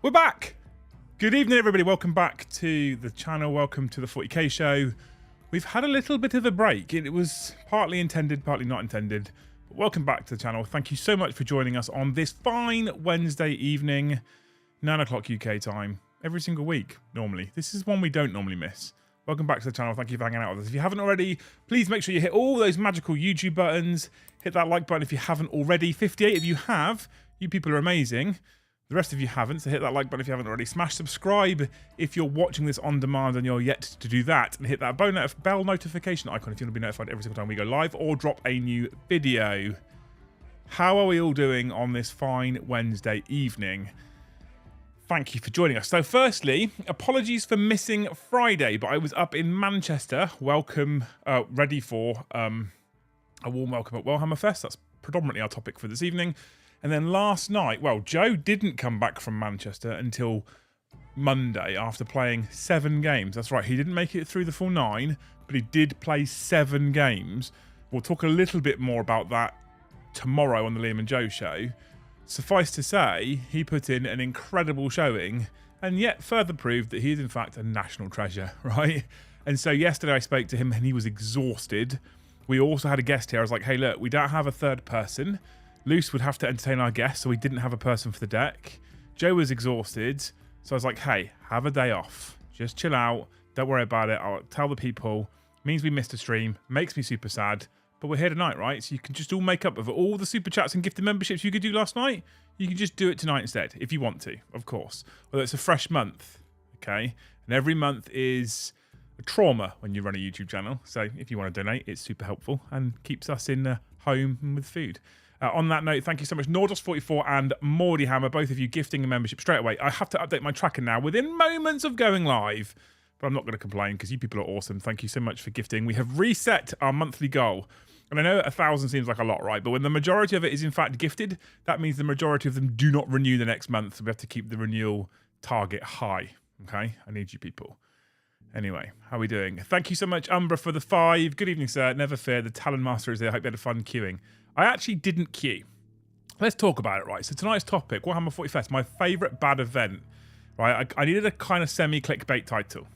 We're back! Good evening, everybody. Welcome back to the channel. Welcome to the 40k show. We've had a little bit of a break. It was partly intended, partly not intended. But welcome back to the channel. Thank you so much for joining us on this fine Wednesday evening, 9 o'clock UK time, every single week, normally. This is one we don't normally miss. Welcome back to the channel. Thank you for hanging out with us. If you haven't already, please make sure you hit all those magical YouTube buttons. Hit that like button if you haven't already. 58 of you have. You people are amazing. The rest of you haven't, so hit that like button if you haven't already. Smash subscribe if you're watching this on demand and you're yet to do that. And hit that bell notification icon if you want to be notified every single time we go live or drop a new video. How are we all doing on this fine Wednesday evening? Thank you for joining us. So firstly, apologies for missing Friday, but I was up in Manchester. Welcome, ready for a warm welcome at Warhammer Fest. That's predominantly our topic for this evening. And then last night, well, Joe didn't come back from Manchester until Monday after playing 7 games. That's right, he didn't make it through the full 9, but he did play 7 games. We'll talk a little bit more about that tomorrow on the Liam and Joe show. Suffice to say, he put in an incredible showing and yet further proved that he is in fact a national treasure, right? And so yesterday I spoke to him and he was exhausted. We also had a guest here. I was like, hey, look, we don't have a third person. Luce would have to entertain our guests, so we didn't have a person for the deck. Joe was exhausted, so I was like, hey, have a day off. Just chill out. Don't worry about it. I'll tell the people. Means we missed a stream. Makes me super sad. But we're here tonight, right? So you can just all make up of all the super chats and gifted memberships you could do last night. You can just do it tonight instead, if you want to, of course. Although it's a fresh month, okay? And every month is a trauma when you run a YouTube channel. So if you want to donate, it's super helpful and keeps us in home with food. On that note, thank you so much, Nordos44 and Mordy Hammer, both of you gifting a membership straight away. I have to update my tracker now within moments of going live, but I'm not going to complain because you people are awesome. Thank you so much for gifting. We have reset our monthly goal. And I know 1,000 seems like a lot, right? But when the majority of it is in fact gifted, that means the majority of them do not renew the next month. So we have to keep the renewal target high. Okay? I need you people. Anyway, how are we doing? Thank you so much, Umbra, for the 5. Good evening, sir. Never fear. The Talon Master is there. I hope you had a fun queuing. I actually didn't queue. Let's talk about it, right? So tonight's topic, Warhammer 40 Fest, my favourite bad event, right? I needed a kind of semi-clickbait title,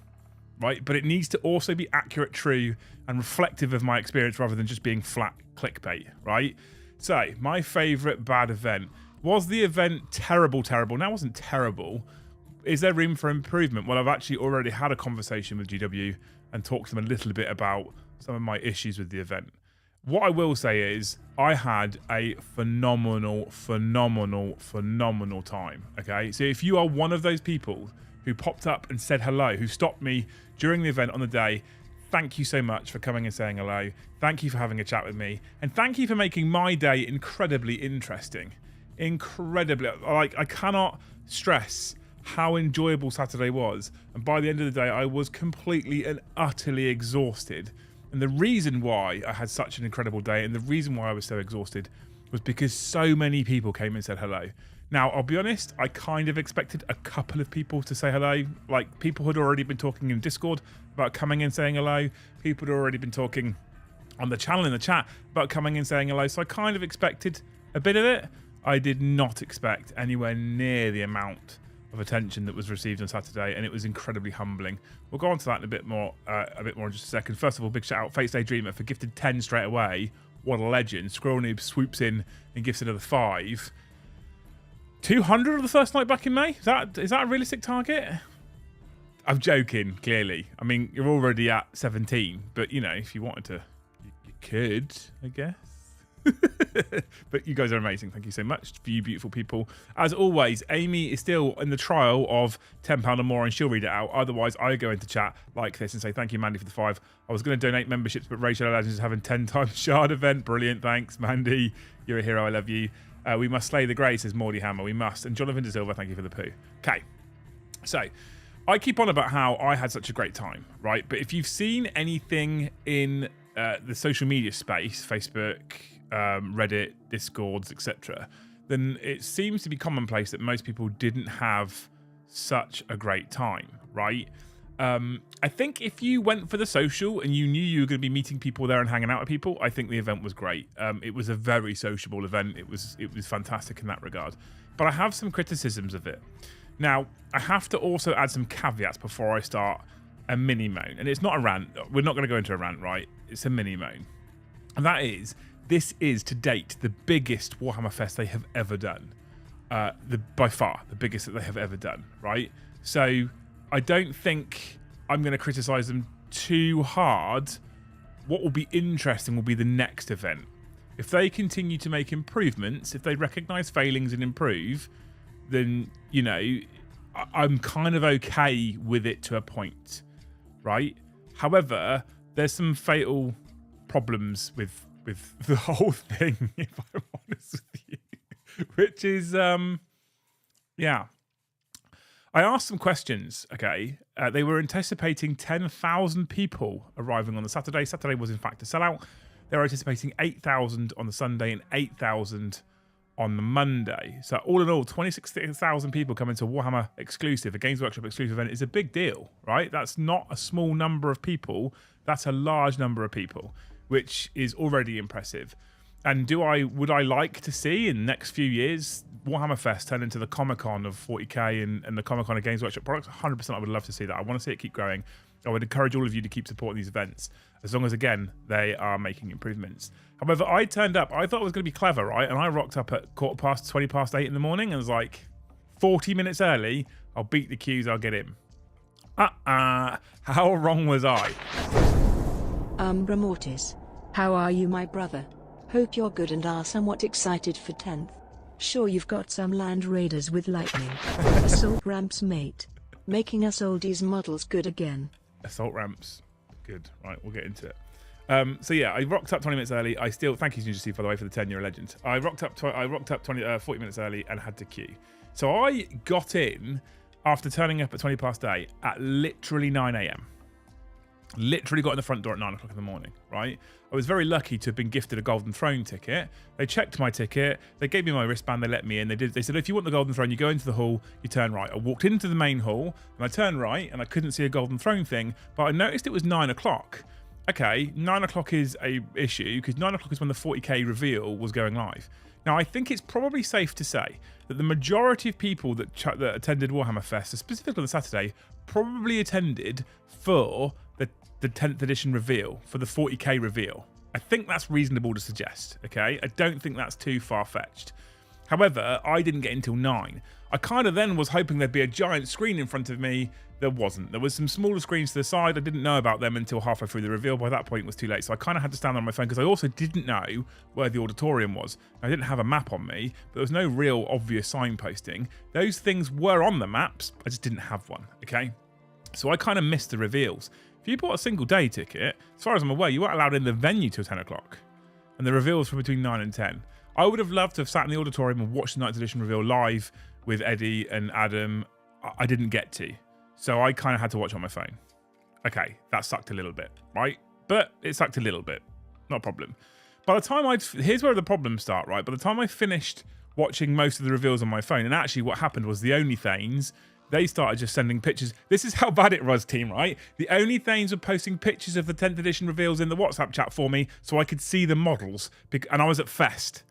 right? But it needs to also be accurate, true, and reflective of my experience rather than just being flat clickbait, right? So, my favourite bad event. Was the event terrible? Now, it wasn't terrible. Is there room for improvement? Well, I've actually already had a conversation with GW and talked to them a little bit about some of my issues with the event. What I will say is I had a phenomenal time, okay? So if you are one of those people who popped up and said hello, who stopped me during the event on the day, thank you so much for coming and saying hello. Thank you for having a chat with me. And thank you for making my day incredibly interesting. Incredibly. Like, I cannot stress how enjoyable Saturday was. And by the end of the day, I was completely and utterly exhausted. And the reason why I had such an incredible day and the reason why I was so exhausted was because so many people came and said hello. Now, I'll be honest, I kind of expected a couple of people to say hello. Like, people had already been talking in Discord about coming and saying hello. People had already been talking on the channel in the chat about coming and saying hello. So I kind of expected a bit of it. I did not expect anywhere near the amount of attention that was received on Saturday, and it was incredibly humbling. We'll go on to that in a bit more in just a second. First of all, big shout out Fate's Daydreamer for gifted 10 straight away. What a legend. Squirrel Noob swoops in and gifts another 5. 200 of the first night back in May? Is that a realistic target? I'm joking, clearly. I mean, you're already at 17, but you know, if you wanted to, you could, I guess. But you guys are amazing. Thank you so much for you beautiful people. As always, Amy is still in the trial of £10 or more and she'll read it out. Otherwise, I go into chat like this and say thank you, Mandy, for the 5. I was going to donate memberships, but Raid Shadow Legends is having 10 times Shard event. Brilliant. Thanks, Mandy. You're a hero. I love you. We must slay the grey, says Mordy Hammer. We must. And Jonathan De Silva, thank you for the poo. Okay. So, I keep on about how I had such a great time, right? But if you've seen anything in the social media space, Facebook, Reddit, Discords, etc., then it seems to be commonplace that most people didn't have such a great time, right? I think if you went for the social and you knew you were going to be meeting people there and hanging out with people, I think the event was great. It was a very sociable event. It was fantastic in that regard. But I have some criticisms of it. Now, I have to also add some caveats before I start a mini moan. And it's not a rant. We're not going to go into a rant, right? It's a mini moan. And that is, this is to date the biggest Warhammer Fest they have ever done. By far, the biggest that they have ever done, right? So I don't think I'm going to criticize them too hard. What will be interesting will be the next event. If they continue to make improvements, if they recognize failings and improve, then, you know, I'm kind of okay with it to a point, right? However, there's some fatal problems with the whole thing, if I'm honest with you, which is, yeah. I asked some questions, okay? They were anticipating 10,000 people arriving on the Saturday. Saturday was, in fact, a sellout. They were anticipating 8,000 on the Sunday and 8,000 on the Monday. So all in all, 26,000 people coming to Warhammer exclusive, a Games Workshop exclusive event is a big deal, right? That's not a small number of people. That's a large number of people, which is already impressive. And would I like to see in the next few years Warhammer Fest turn into the Comic-Con of 40k and the Comic-Con of Games Workshop products? 100% I would love to see that. I want to see it keep growing. I would encourage all of you to keep supporting these events, as long as, again, they are making improvements. However, I turned up, I thought it was going to be clever, right? And I rocked up at 8:20 in the morning and was like, 40 minutes early, I'll beat the queues, I'll get in. How wrong was I? Umbra Mortis. How are you, my brother? Hope you're good and are somewhat excited for 10th. Sure, you've got some land raiders with lightning. Assault ramps, mate. Making us oldies models good again. Assault ramps. Good. Right, we'll get into it. So yeah, I rocked up 20 minutes early. I still thank you, Ninja Steve, by the way, for the 10-year legend. I rocked up 40 minutes early and had to queue. So I got in after turning up at 20 past 8 at literally 9 a.m. Literally got in the front door at 9 o'clock in the morning, right? I was very lucky to have been gifted a Golden Throne ticket. They checked my ticket. They gave me my wristband. They let me in. They said, if you want the Golden Throne, you go into the hall, you turn right. I walked into the main hall and I turned right and I couldn't see a Golden Throne thing, but I noticed it was 9 o'clock. Okay, 9 o'clock is a issue because 9 o'clock is when the 40k reveal was going live. Now, I think it's probably safe to say that the majority of people that attended Warhammer Fest, specifically on the Saturday, probably attended for the 10th edition reveal, for the 40k reveal. I think that's reasonable to suggest, okay? I don't think that's too far-fetched. However, I didn't get in till 9. I kind of then was hoping there'd be a giant screen in front of me. There wasn't. There was some smaller screens to the side. I didn't know about them until halfway through the reveal. By that point, it was too late. So I kind of had to stand on my phone because I also didn't know where the auditorium was. I didn't have a map on me, but there was no real obvious signposting. Those things were on the maps. I just didn't have one, okay? So I kind of missed the reveals. If you bought a single day ticket, as far as I'm aware, you weren't allowed in the venue till 10 o'clock. And the reveals were between 9 and 10. I would have loved to have sat in the auditorium and watched the 9th edition reveal live with Eddie and Adam. I didn't get to. So I kind of had to watch on my phone. Okay, that sucked a little bit, right? But it sucked a little bit. Not a problem. By the time here's where the problems start, right? By the time I finished watching most of the reveals on my phone, and actually what happened was the OnlyThanes, they started just sending pictures. This is how bad it was, team, right? The OnlyThanes were posting pictures of the 10th edition reveals in the WhatsApp chat for me so I could see the models. And I was at Fest.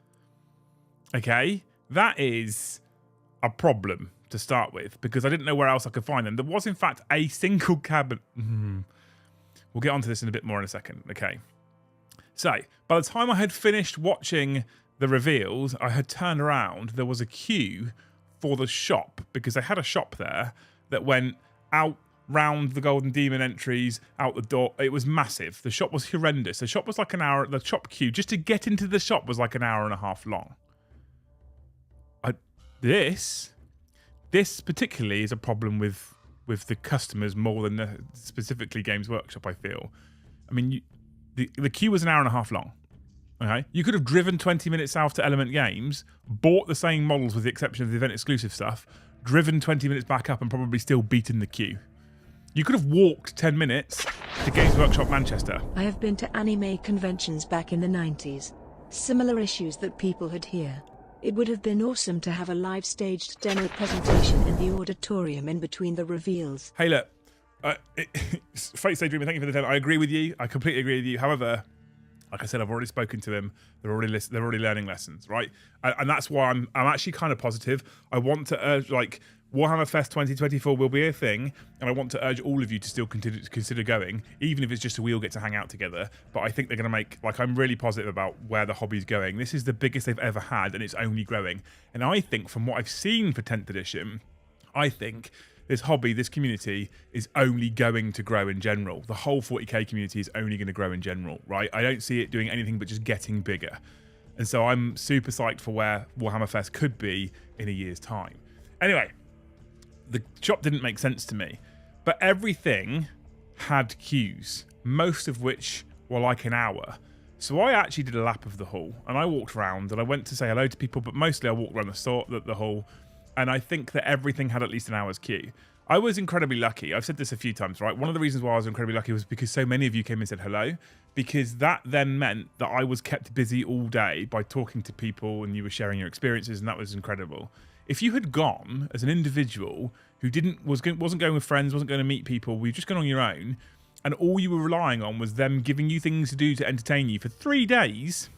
Okay? That is a problem to start with because I didn't know where else I could find them. There was, in fact, a single cabin. We'll get onto this in a bit more in a second. Okay. So, by the time I had finished watching the reveals, I had turned around. There was a queue for the shop because they had a shop there that went out round the Golden Demon entries, out the door. It was massive. The shop was horrendous. The shop was like an hour. The shop queue just to get into the shop was like an hour and a half long. This particularly is a problem with the customers more than specifically Games Workshop, I feel. I mean, the queue was an hour and a half long. Okay, you could have driven 20 minutes south to Element Games, bought the same models with the exception of the event exclusive stuff, driven 20 minutes back up and probably still beaten the queue. You could have walked 10 minutes to Games Workshop Manchester. I have been to anime conventions back in the 90s. Similar issues that people had here. It would have been awesome to have a live staged demo presentation in the auditorium in between the reveals. Hey, look, Fate Stay Dreamer, thank you for the 10. I agree with you. I completely agree with you. However, like I said, I've already spoken to them. They're already learning lessons, right? And that's why I'm actually kind of positive. I want to urge, Warhammer Fest 2024 will be a thing, and I want to urge all of you to still consider going, even if it's just so we all get to hang out together. But I think they're going to make, like, I'm really positive about where the hobby's going. This is the biggest they've ever had, and it's only growing. And I think, from what I've seen for 10th edition, I think this hobby, this community, is only going to grow in general. The whole 40k community is only going to grow in general, right? I don't see it doing anything but just getting bigger. And so I'm super psyched for where Warhammer Fest could be in a year's time. Anyway, the shop didn't make sense to me, but everything had queues, most of which were like an hour. So I actually did a lap of the hall, and I walked around, and I went to say hello to people, but mostly I walked around the hall, and I think that everything had at least an hour's queue. I was incredibly lucky. I've said this a few times, right? One of the reasons why I was incredibly lucky was because so many of you came and said hello, because that then meant that I was kept busy all day by talking to people, and you were sharing your experiences, and that was incredible. If you had gone as an individual who wasn't going with friends, wasn't going to meet people, we've just gone on your own, and all you were relying on was them giving you things to do to entertain you for 3 days,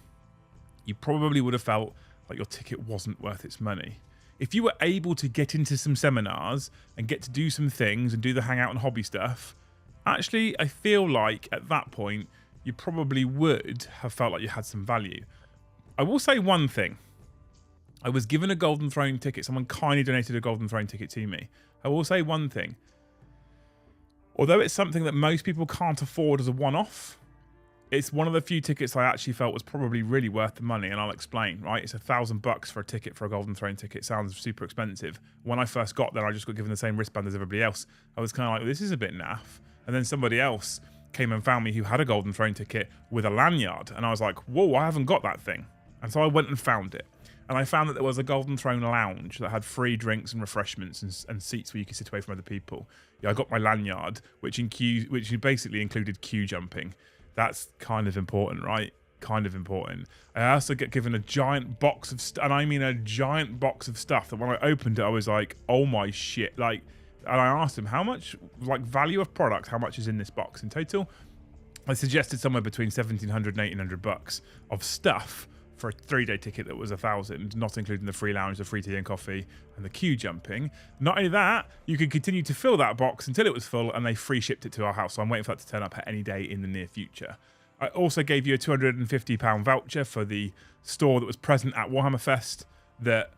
you probably would have felt like your ticket wasn't worth its money. If you were able to get into some seminars and get to do some things and do the hangout and hobby stuff, actually, I feel like at that point, you probably would have felt like you had some value. I will say one thing. I was given a Golden Throne ticket. Someone kindly donated a Golden Throne ticket to me. I will say one thing. Although it's something that most people can't afford as a one-off, it's one of the few tickets I actually felt was probably really worth the money, and I'll explain, right? It's $1,000 for a ticket for a Golden Throne ticket. Sounds super expensive. When I first got there, I just got given the same wristband as everybody else. I was kind of like, this is a bit naff. And then somebody else came and found me who had a Golden Throne ticket with a lanyard, and I was like, whoa, I haven't got that thing. And so I went and found it. And I found that there was a Golden Throne lounge that had free drinks and refreshments and seats where you could sit away from other people. Yeah, I got my lanyard, which basically included queue jumping. That's kind of important, right? Kind of important. I also get given a giant box of and I mean a giant box of stuff that when I opened it, I was like, oh my shit. Like, and I asked him, how much, like, value of product, how much is in this box in total? I suggested somewhere between $1,700 and $1,800 of stuff for a 3-day ticket that was $1,000, not including the free lounge, the free tea and coffee, and the queue jumping. Not only that, you could continue to fill that box until it was full, and they free shipped it to our house. So I'm waiting for that to turn up at any day in the near future. I also gave you a £250 voucher for the store that was present at Warhammer Fest that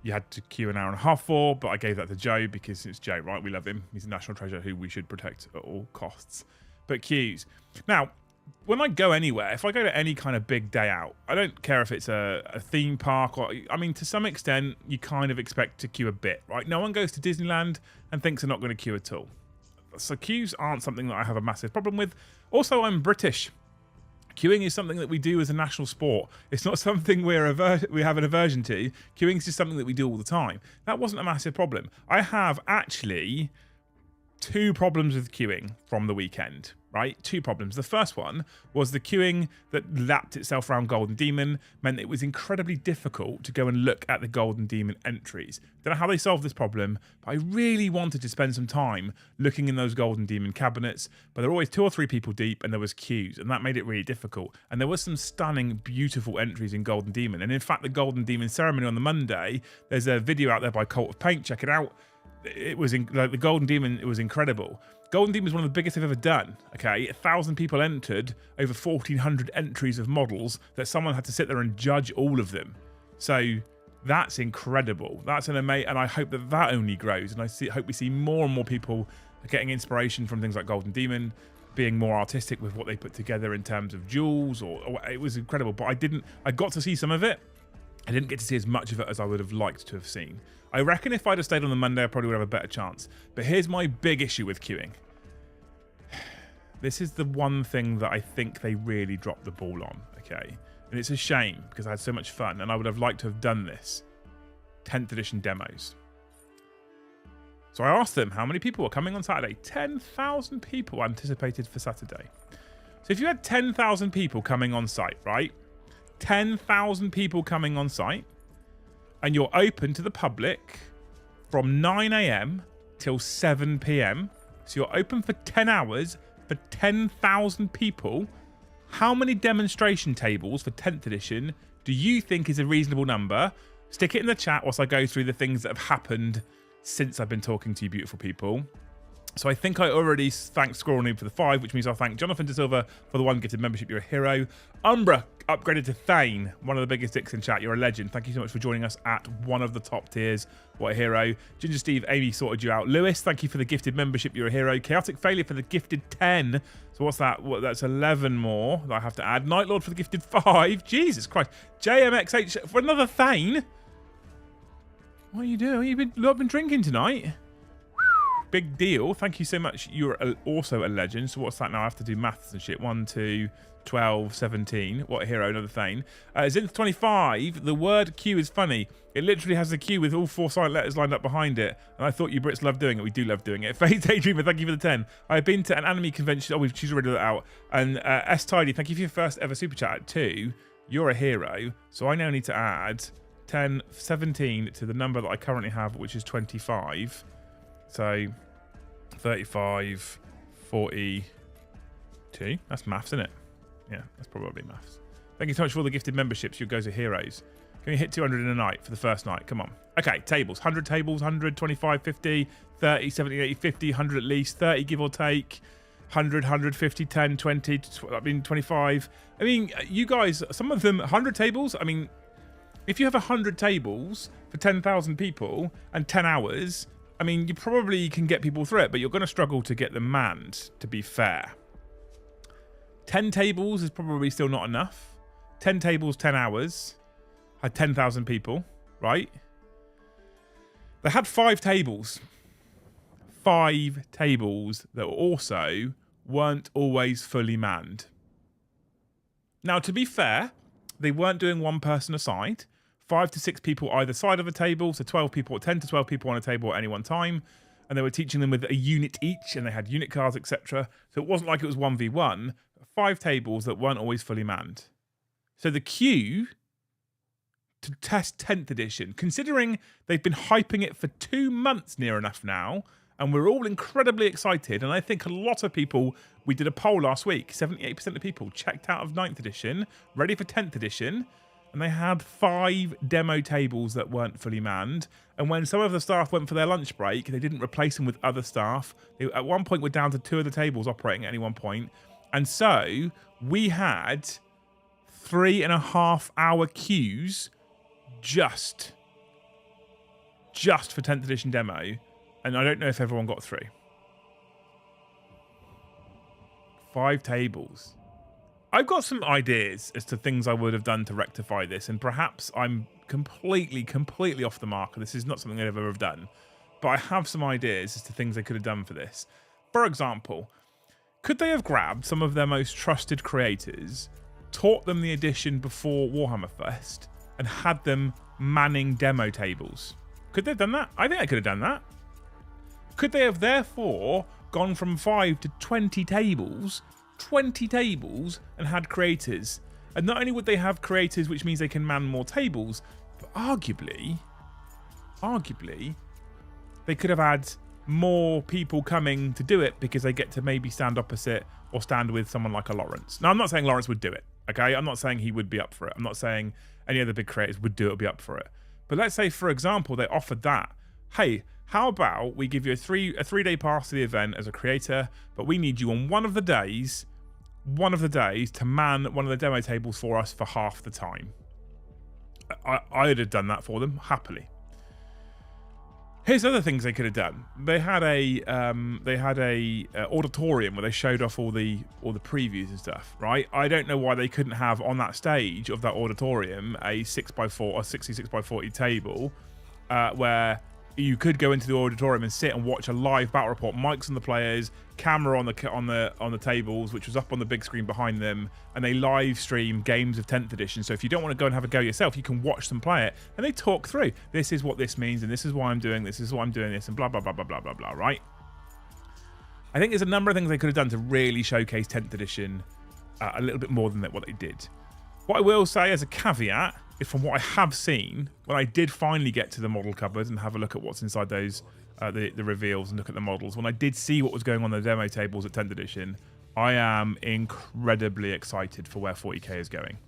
you had to queue an hour and a half for, but I gave that to Joe because it's Joe, right? We love him. He's a national treasure who we should protect at all costs. But queues. Now, when I go anywhere, if I go to any kind of big day out, I don't care if it's a theme park or, I mean, to some extent, you kind of expect to queue a bit, right? No one goes to Disneyland and thinks they're not going to queue at all. So queues aren't something that I have a massive problem with. Also, I'm British. Queuing is something that we do as a national sport. It's not something we have an aversion to. Queuing is just something that we do all the time. That wasn't a massive problem. I have actually 2 problems with queuing from the weekend, right? 2 problems. The first one was the queuing that lapped itself around Golden Demon meant it was incredibly difficult to go and look at the Golden Demon entries. Don't know how they solved this problem, but I really wanted to spend some time looking in those Golden Demon cabinets, but there were always 2 or 3 people deep and there was queues, and that made it really difficult. And there was some stunning, beautiful entries in Golden Demon. And in fact, the Golden Demon ceremony on the Monday, there's a video out there by Cult of Paint, check it out. It was like the Golden Demon, it was incredible. Golden Demon is one of the biggest they've ever done. Okay, 1,000 people entered, over 1,400 entries of models that someone had to sit there and judge all of them. So that's incredible. That's an amazing, and I hope that only grows. And I hope we see more and more people getting inspiration from things like Golden Demon, being more artistic with what they put together in terms of jewels. Or it was incredible. But I got to see some of it. I didn't get to see as much of it as I would have liked to have seen. I reckon if I'd have stayed on the Monday, I probably would have a better chance. But here's my big issue with queuing. This is the one thing that I think they really dropped the ball on, okay? And it's a shame because I had so much fun and I would have liked to have done this. 10th edition demos. So I asked them how many people were coming on Saturday. 10,000 people anticipated for Saturday. So if you had 10,000 people coming on site, right? 10,000 people coming on site, and you're open to the public from 9 a.m. till 7 p.m. So you're open for 10 hours for 10,000 people. How many demonstration tables for 10th edition do you think is a reasonable number? Stick it in the chat whilst I go through the things that have happened since I've been talking to you beautiful people. So I think I already thanked Squirrel Noob for the 5, which means I'll thank Jonathan De Silva for the 1 gifted membership. You're a hero. Umbra upgraded to Thane, one of the biggest dicks in chat. You're a legend. Thank you so much for joining us at one of the top tiers. What a hero. Ginger Steve, Amy sorted you out. Lewis, thank you for the gifted membership. You're a hero. Chaotic Failure for the gifted 10. So what's that? That's 11 more that I have to add. Night Lord for the gifted 5. Jesus Christ. JMXH for another Thane. What are you doing? You've been drinking tonight? Big deal. Thank you so much. You're also a legend. So what's that now? I have to do maths and shit. 1, 2, 12, 17. What a hero. Another Thane. Zinth 25. The word Q is funny. It literally has a Q with all 4 silent letters lined up behind it. And I thought you Brits loved doing it. We do love doing it. Fate Daydreamer, thank you for the 10. I've been to an anime convention. Oh, she's already let that out. And S Tidy, thank you for your first ever super chat at 2. You're a hero. So I now need to add 10, 17 to the number that I currently have, which is 25. So 35, 42. That's maths, isn't it? Yeah, that's probably maths. Thank you so much for all the gifted memberships. You guys are heroes. Can we hit 200 in a night for the first night? Come on. Okay, tables. 100 tables, 100, 25, 50, 30, 70, 80, 50, 100 at least, 30 give or take, 100, 150, 10, 20, 25. I mean, you guys, some of them, 100 tables. I mean, if you have 100 tables for 10,000 people and 10 hours, I mean, you probably can get people through it, but you're going to struggle to get them manned, to be fair. 10 tables is probably still not enough. 10 tables, 10 hours. Had 10,000 people, right? They had 5 tables. 5 tables that also weren't always fully manned. Now, to be fair, they weren't doing one person aside. 5 to 6 people either side of a table, so 12 people, 10 to 12 people on a table at any one time, and they were teaching them with a unit each, and they had unit cards, etc. So it wasn't like it was 1v1. 5 tables that weren't always fully manned. So the queue to test 10th edition, considering they've been hyping it for 2 months near enough now, and we're all incredibly excited, and I think a lot of people, we did a poll last week, 78% of people checked out of 9th edition, ready for 10th edition, and they had 5 demo tables that weren't fully manned. And when some of the staff went for their lunch break, they didn't replace them with other staff. They, at one point, were down to 2 of the tables operating at any one point. And so we had 3.5-hour queues just for 10th edition demo. And I don't know if everyone got through. 5 tables. I've got some ideas as to things I would have done to rectify this, and perhaps I'm completely off the mark. This is not something I'd ever have done, but I have some ideas as to things they could have done for this. For example, could they have grabbed some of their most trusted creators, taught them the edition before Warhammer Fest, and had them manning demo tables? Could they have done that? I think they could have done that. Could they have therefore gone from 5 to 20 tables, and had creators? And not only would they have creators, which means they can man more tables, but arguably, they could have had more people coming to do it because they get to maybe stand opposite or stand with someone like a Lawrence. Now, I'm not saying Lawrence would do it, okay? I'm not saying he would be up for it. I'm not saying any other big creators would do it or be up for it. But let's say, for example, they offered that. Hey, how about we give you a 3-day pass to the event as a creator, but we need you on one of the days to man one of the demo tables for us for half the time. I'd have done that for them happily. Here's other things they could have done. They had a auditorium where they showed off all the previews and stuff, right? I don't know why they couldn't have on that stage of that auditorium a 6x4 or 66x40 table where you could go into the auditorium and sit and watch a live battle report. Mics on the players, camera on the tables, which was up on the big screen behind them, and they live stream games of 10th edition. So if you don't want to go and have a go yourself, you can watch them play it, and they talk through. This is what this means, and this is why I'm doing this. This is why I'm doing this, and blah blah blah blah blah blah blah. Right? I think there's a number of things they could have done to really showcase 10th edition a little bit more than what they did. What I will say as a caveat is, from what I have seen, when I did finally get to the model cupboard and have a look at what's inside those, the reveals, and look at the models, when I did see what was going on the demo tables at 10th edition, I am incredibly excited for where 40k is going.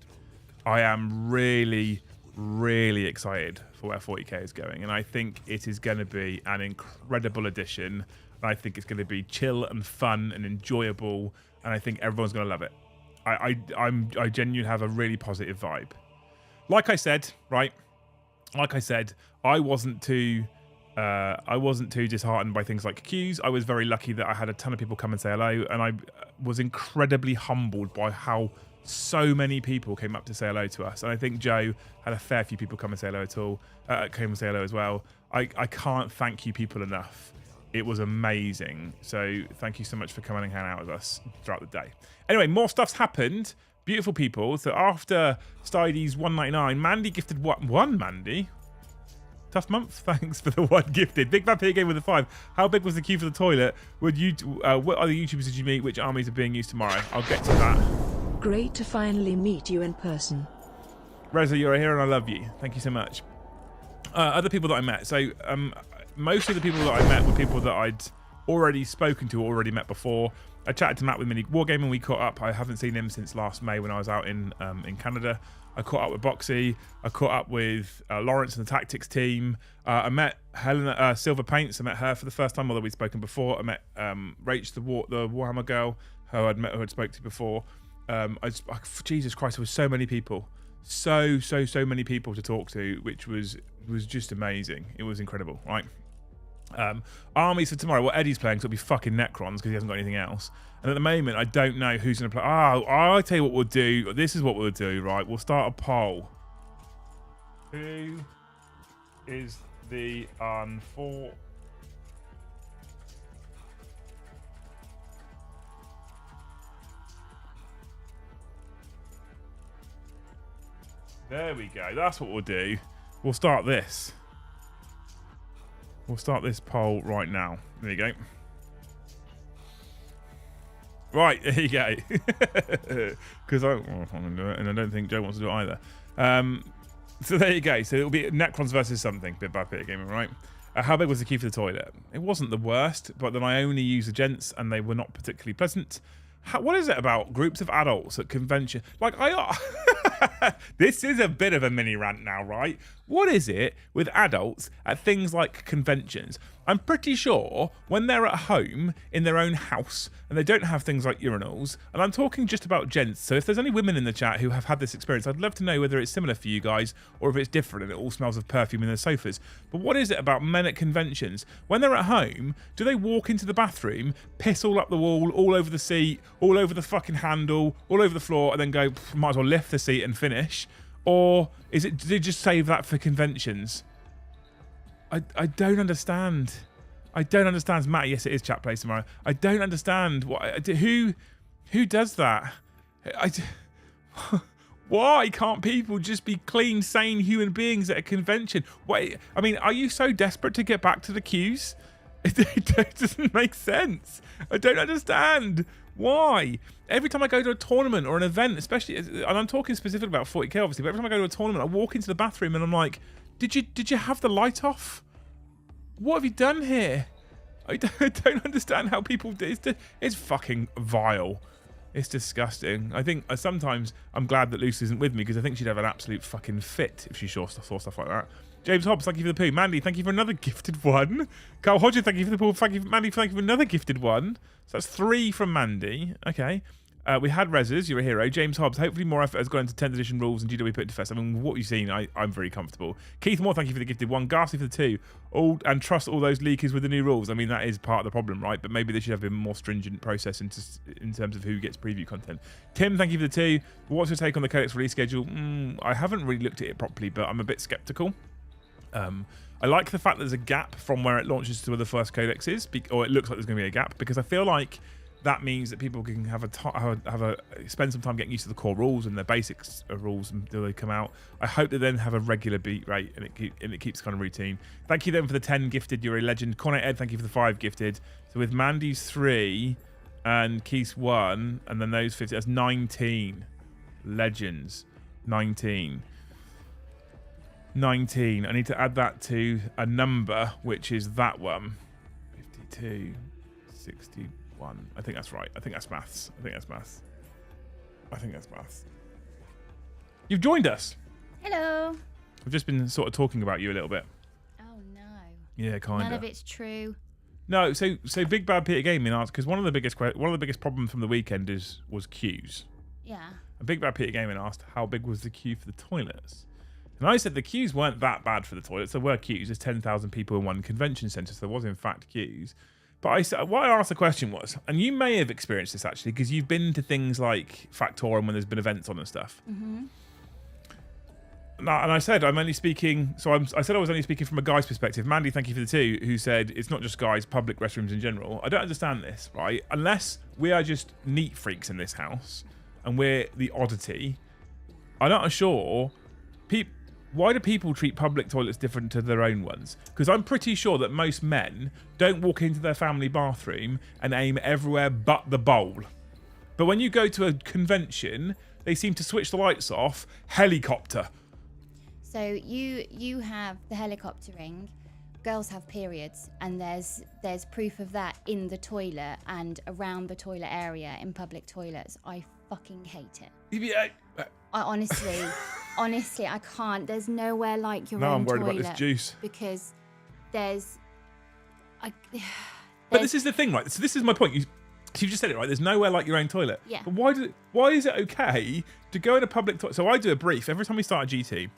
I am really, really excited for where 40k is going, and I think it is going to be an incredible addition. And I think it's going to be chill and fun and enjoyable, and I think everyone's going to love it. I genuinely have a really positive vibe. Like I said, right? Like I said, I wasn't too disheartened by things like queues. I was very lucky that I had a ton of people come and say hello, and I was incredibly humbled by how so many people came up to say hello to us. And I think Joe had a fair few people come and say hello came and say hello as well. I can't thank you people enough. It was amazing. So thank you so much for coming and hanging out with us throughout the day. Anyway, more stuff's happened. Beautiful people. So after Stidey's 199, Mandy gifted what? One Mandy? Tough month. Thanks for the one gifted. Big Vampire Game with a 5. How big was the queue for the toilet? What other YouTubers did you meet? Which armies are being used tomorrow? I'll get to that. Great to finally meet you in person. Reza, you're a hero and I love you. Thank you so much. Other people that I met. So mostly the people that I met were people that I'd already spoken to, already met before. I chatted to Matt with Mini Wargaming. We caught up. I haven't seen him since last May when I was out in Canada. I caught up with Boxy. I caught up with Lawrence and the Tactics team. I met Helena Silver Paints. I met her for the first time, although we'd spoken before. I met Rach, the Warhammer girl, who I'd spoke to before. Jesus Christ, there was so many people. So many people to talk to, which was just amazing. It was incredible, right? Armies for tomorrow. Well, Eddie's playing, so it'll be fucking Necrons because he hasn't got anything else. And at the moment, I don't know who's going to play. I'll tell you what we'll do. This is what we'll do, right? We'll start a poll. Who is the unfor... There we go. That's what we'll do. We'll start this. We'll start this poll right now. There you go. Right, there you go. Because I want to do it, and I don't think Joe wants to do it either. So there you go. So it'll be Necrons versus something. Bit by bit gaming, right? How big was the queue for the toilet? It wasn't the worst, but then I only used the gents, and they were not particularly pleasant. What is it about groups of adults at convention? Like, this is a bit of a mini rant now, right? What is it with adults at things like conventions? I'm pretty sure when they're at home in their own house and they don't have things like urinals, and I'm talking just about gents, so if there's any women in the chat who have had this experience, I'd love to know whether it's similar for you guys or if it's different and it all smells of perfume in their sofas. But what is it about men at conventions? When they're at home, do they walk into the bathroom, piss all up the wall, all over the seat, all over the fucking handle, all over the floor, and then go, might as well lift the seat and finish? Or do they just save that for conventions? I don't understand. I don't understand. Matt, yes, it is chat play tomorrow. I don't understand. Who does that? Why can't people just be clean, sane human beings at a convention? Wait, I mean, are you so desperate to get back to the queues? It doesn't make sense. I don't understand. Why? Every time I go to a tournament or an event, especially, and I'm talking specifically about 40k obviously, but every time I go to a tournament, I walk into the bathroom and I'm like, did you have the light off? What have you done here? I don't understand how people do it. It's fucking vile. It's disgusting. I think sometimes I'm glad that Lucy isn't with me because I think she'd have an absolute fucking fit if she saw stuff like that. James Hobbs, thank you for the poo. Mandy, thank you for another gifted one. Carl Hodges, thank you for the poo. Thank you, Mandy, thank you for another gifted one. So that's 3 from Mandy. Okay. We had Rezzers, you're a hero. James Hobbs, hopefully more effort has gone into 10th edition rules and GW put to fest. I mean, what you've seen, I'm very comfortable. Keith Moore, thank you for the gifted one. Ghastly for the 2. And trust all those leakers with the new rules. I mean, that is part of the problem, right? But maybe they should have a more stringent process in terms of who gets preview content. Tim, thank you for the 2. What's your take on the Codex release schedule? I haven't really looked at it properly, but I'm a bit skeptical. I like the fact that there's a gap from where it launches to where the first codex is, or it looks like there's going to be a gap, because I feel like that means that people can spend some time getting used to the core rules and the basics of rules until they come out. I hope they then have a regular beat rate and it keeps kind of routine. Thank you then for the 10 gifted. You're a legend. Cornet Ed, thank you for the 5 gifted. So with Mandy's 3 and Keith's 1, and then those 50, that's 19 legends. 19. I need to add that to a number, which is that one. 52, 61. I think that's right. I think that's maths. You've joined us. Hello. We've just been sort of talking about you a little bit. Oh no. Yeah, kind of. None of it's true. No, so Big Bad Peter Gaming asked, because one of the biggest problems from the weekend was queues. Yeah. And Big Bad Peter Gaming asked, how big was the queue for the toilets? And I said the queues weren't that bad for the toilets. There were queues. There's 10,000 people in one convention centre, so there was in fact queues. But what I asked the question was, and you may have experienced this actually, because you've been to things like Factorum when there's been events on and stuff. Mm-hmm. And I said I'm only speaking. So I said I was only speaking from a guy's perspective. Mandy, thank you for the two, who said it's not just guys, public restrooms in general. I don't understand this, right? Unless we are just neat freaks in this house and we're the oddity, I'm not sure. Why do people treat public toilets different to their own ones? Because I'm pretty sure that most men don't walk into their family bathroom and aim everywhere but the bowl. But when you go to a convention, they seem to switch the lights off. Helicopter. So you have the helicoptering. Girls have periods, and there's proof of that in the toilet and around the toilet area in public toilets. I fucking hate it. Yeah. I honestly, I can't. There's nowhere like your own toilet. No, I'm worried about this juice. Because there's... But this is the thing, right? So this is my point. You've just said it, right? There's nowhere like your own toilet. Yeah. But why is it okay to go in a public toilet? So I do a brief. Every time we start a GT,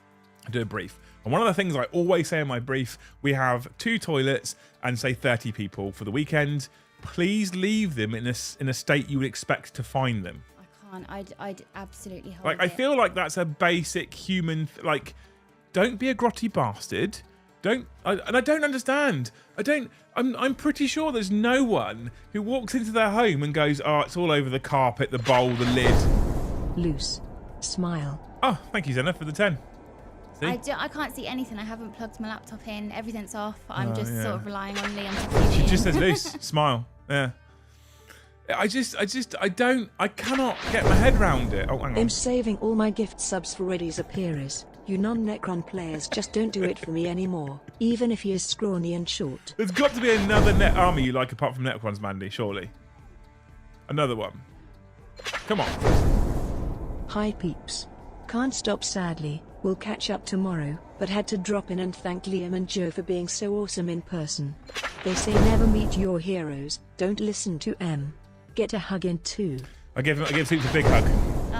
I do a brief. And one of the things I always say in my brief, we have 2 toilets and say 30 people for the weekend. Please leave them in a state you would expect to find them. I'd absolutely hold Like, I feel like that's a basic human... like, don't be a grotty bastard. And I don't understand. I'm pretty sure there's no one who walks into their home and goes, oh, it's all over the carpet, the bowl, the lid. Loose. Smile. Oh, thank you, Zenna, for the 10. See? I can't see anything. I haven't plugged my laptop in. Everything's off. I'm just yeah. sort of relying on Liam to plug She in. just says loose, smile. Yeah. I cannot get my head round it. Oh, hang on. I'm saving all my gift subs for Reddy's appearance. You non-Necron players just don't do it for me anymore, even if he is scrawny and short. There's got to be another net army you like apart from Necrons, Mandy, surely. Another one. Come on. Hi peeps. Can't stop sadly, we'll catch up tomorrow, but had to drop in and thank Liam and Joe for being so awesome in person. They say never meet your heroes, don't listen to M. Get a hug in too. I give Soups a big hug.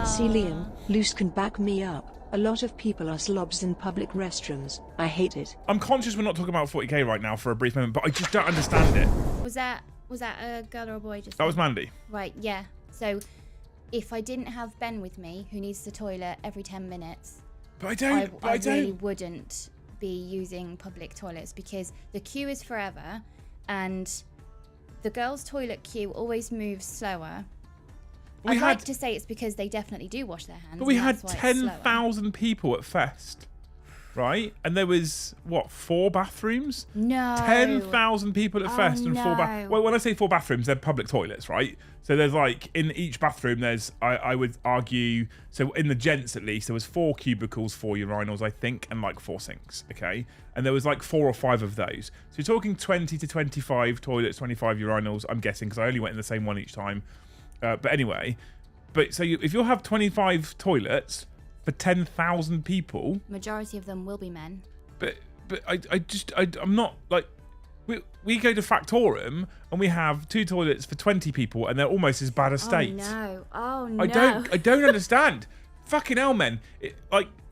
See Liam, Luce can back me up. A lot of people are slobs in public restrooms. I hate it. I'm conscious we're not talking about 40k right now for a brief moment, but I just don't understand it. Was that a girl or a boy? That was Mandy. Right, yeah. So if I didn't have Ben with me, who needs the toilet every 10 minutes, But I really wouldn't be using public toilets because the queue is forever and the girls' toilet queue always moves slower. I'd like to say it's because they definitely do wash their hands. But we had 10,000 people at Fest, right? And there was, what, 4 bathrooms? No. 10,000 people at Fest and 4 bathrooms. Well, when I say 4 bathrooms, they're public toilets, right? So there's like, in each bathroom, there's, I would argue, so in the gents at least, there was 4 cubicles, 4 urinals, I think, and like 4 sinks, okay? And there was like 4 or 5 of those. So you're talking 20 to 25 toilets, 25 urinals, I'm guessing, because I only went in the same one each time. But anyway, so if you'll have 25 toilets for 10,000 people, majority of them will be men. But I'm not like we go to Factorum and we have 2 toilets for 20 people and they're almost as bad a state. Oh no! I don't understand. Fucking hell, men!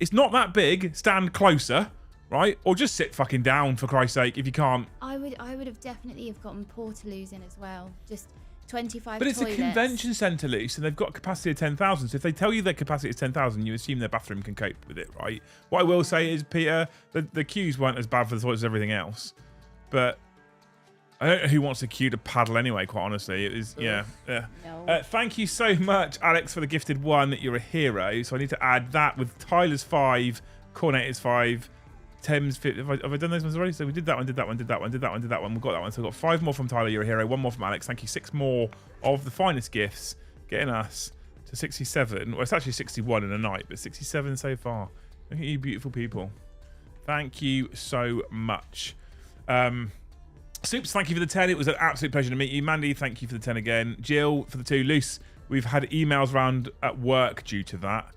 It's not that big. Stand closer, right? Or just sit fucking down for Christ's sake if you can't. I would have definitely have gotten Portaloos in as well. Just 25 But it's toilets. a convention centre, Luce, and they've got a capacity of 10,000. So if they tell you their capacity is 10,000, you assume their bathroom can cope with it, right? What I will say is, Peter, the queues weren't as bad for the toilets as everything else. But I don't know who wants a queue to paddle anyway, quite honestly. It was, yeah. No. Thank you so much, Alex, for the gifted 1. You're a hero. So I need to add that with Tyler's 5, Cornet's 5, Thames 50. Have I done those ones already? So we did that one, did that one, did that one, did that one, did that one. We've got that one. So we've got 5 more from Tyler, you're a hero, 1 more from Alex. Thank you. 6 more of the finest gifts, getting us to 67. Well, it's actually 61 in a night, but 67 so far. Look at you beautiful people. Thank you so much. Soups, thank you for the 10. It was an absolute pleasure to meet you. Mandy, thank you for the 10 again. Jill for the 2. Luce, we've had emails round at work due to that.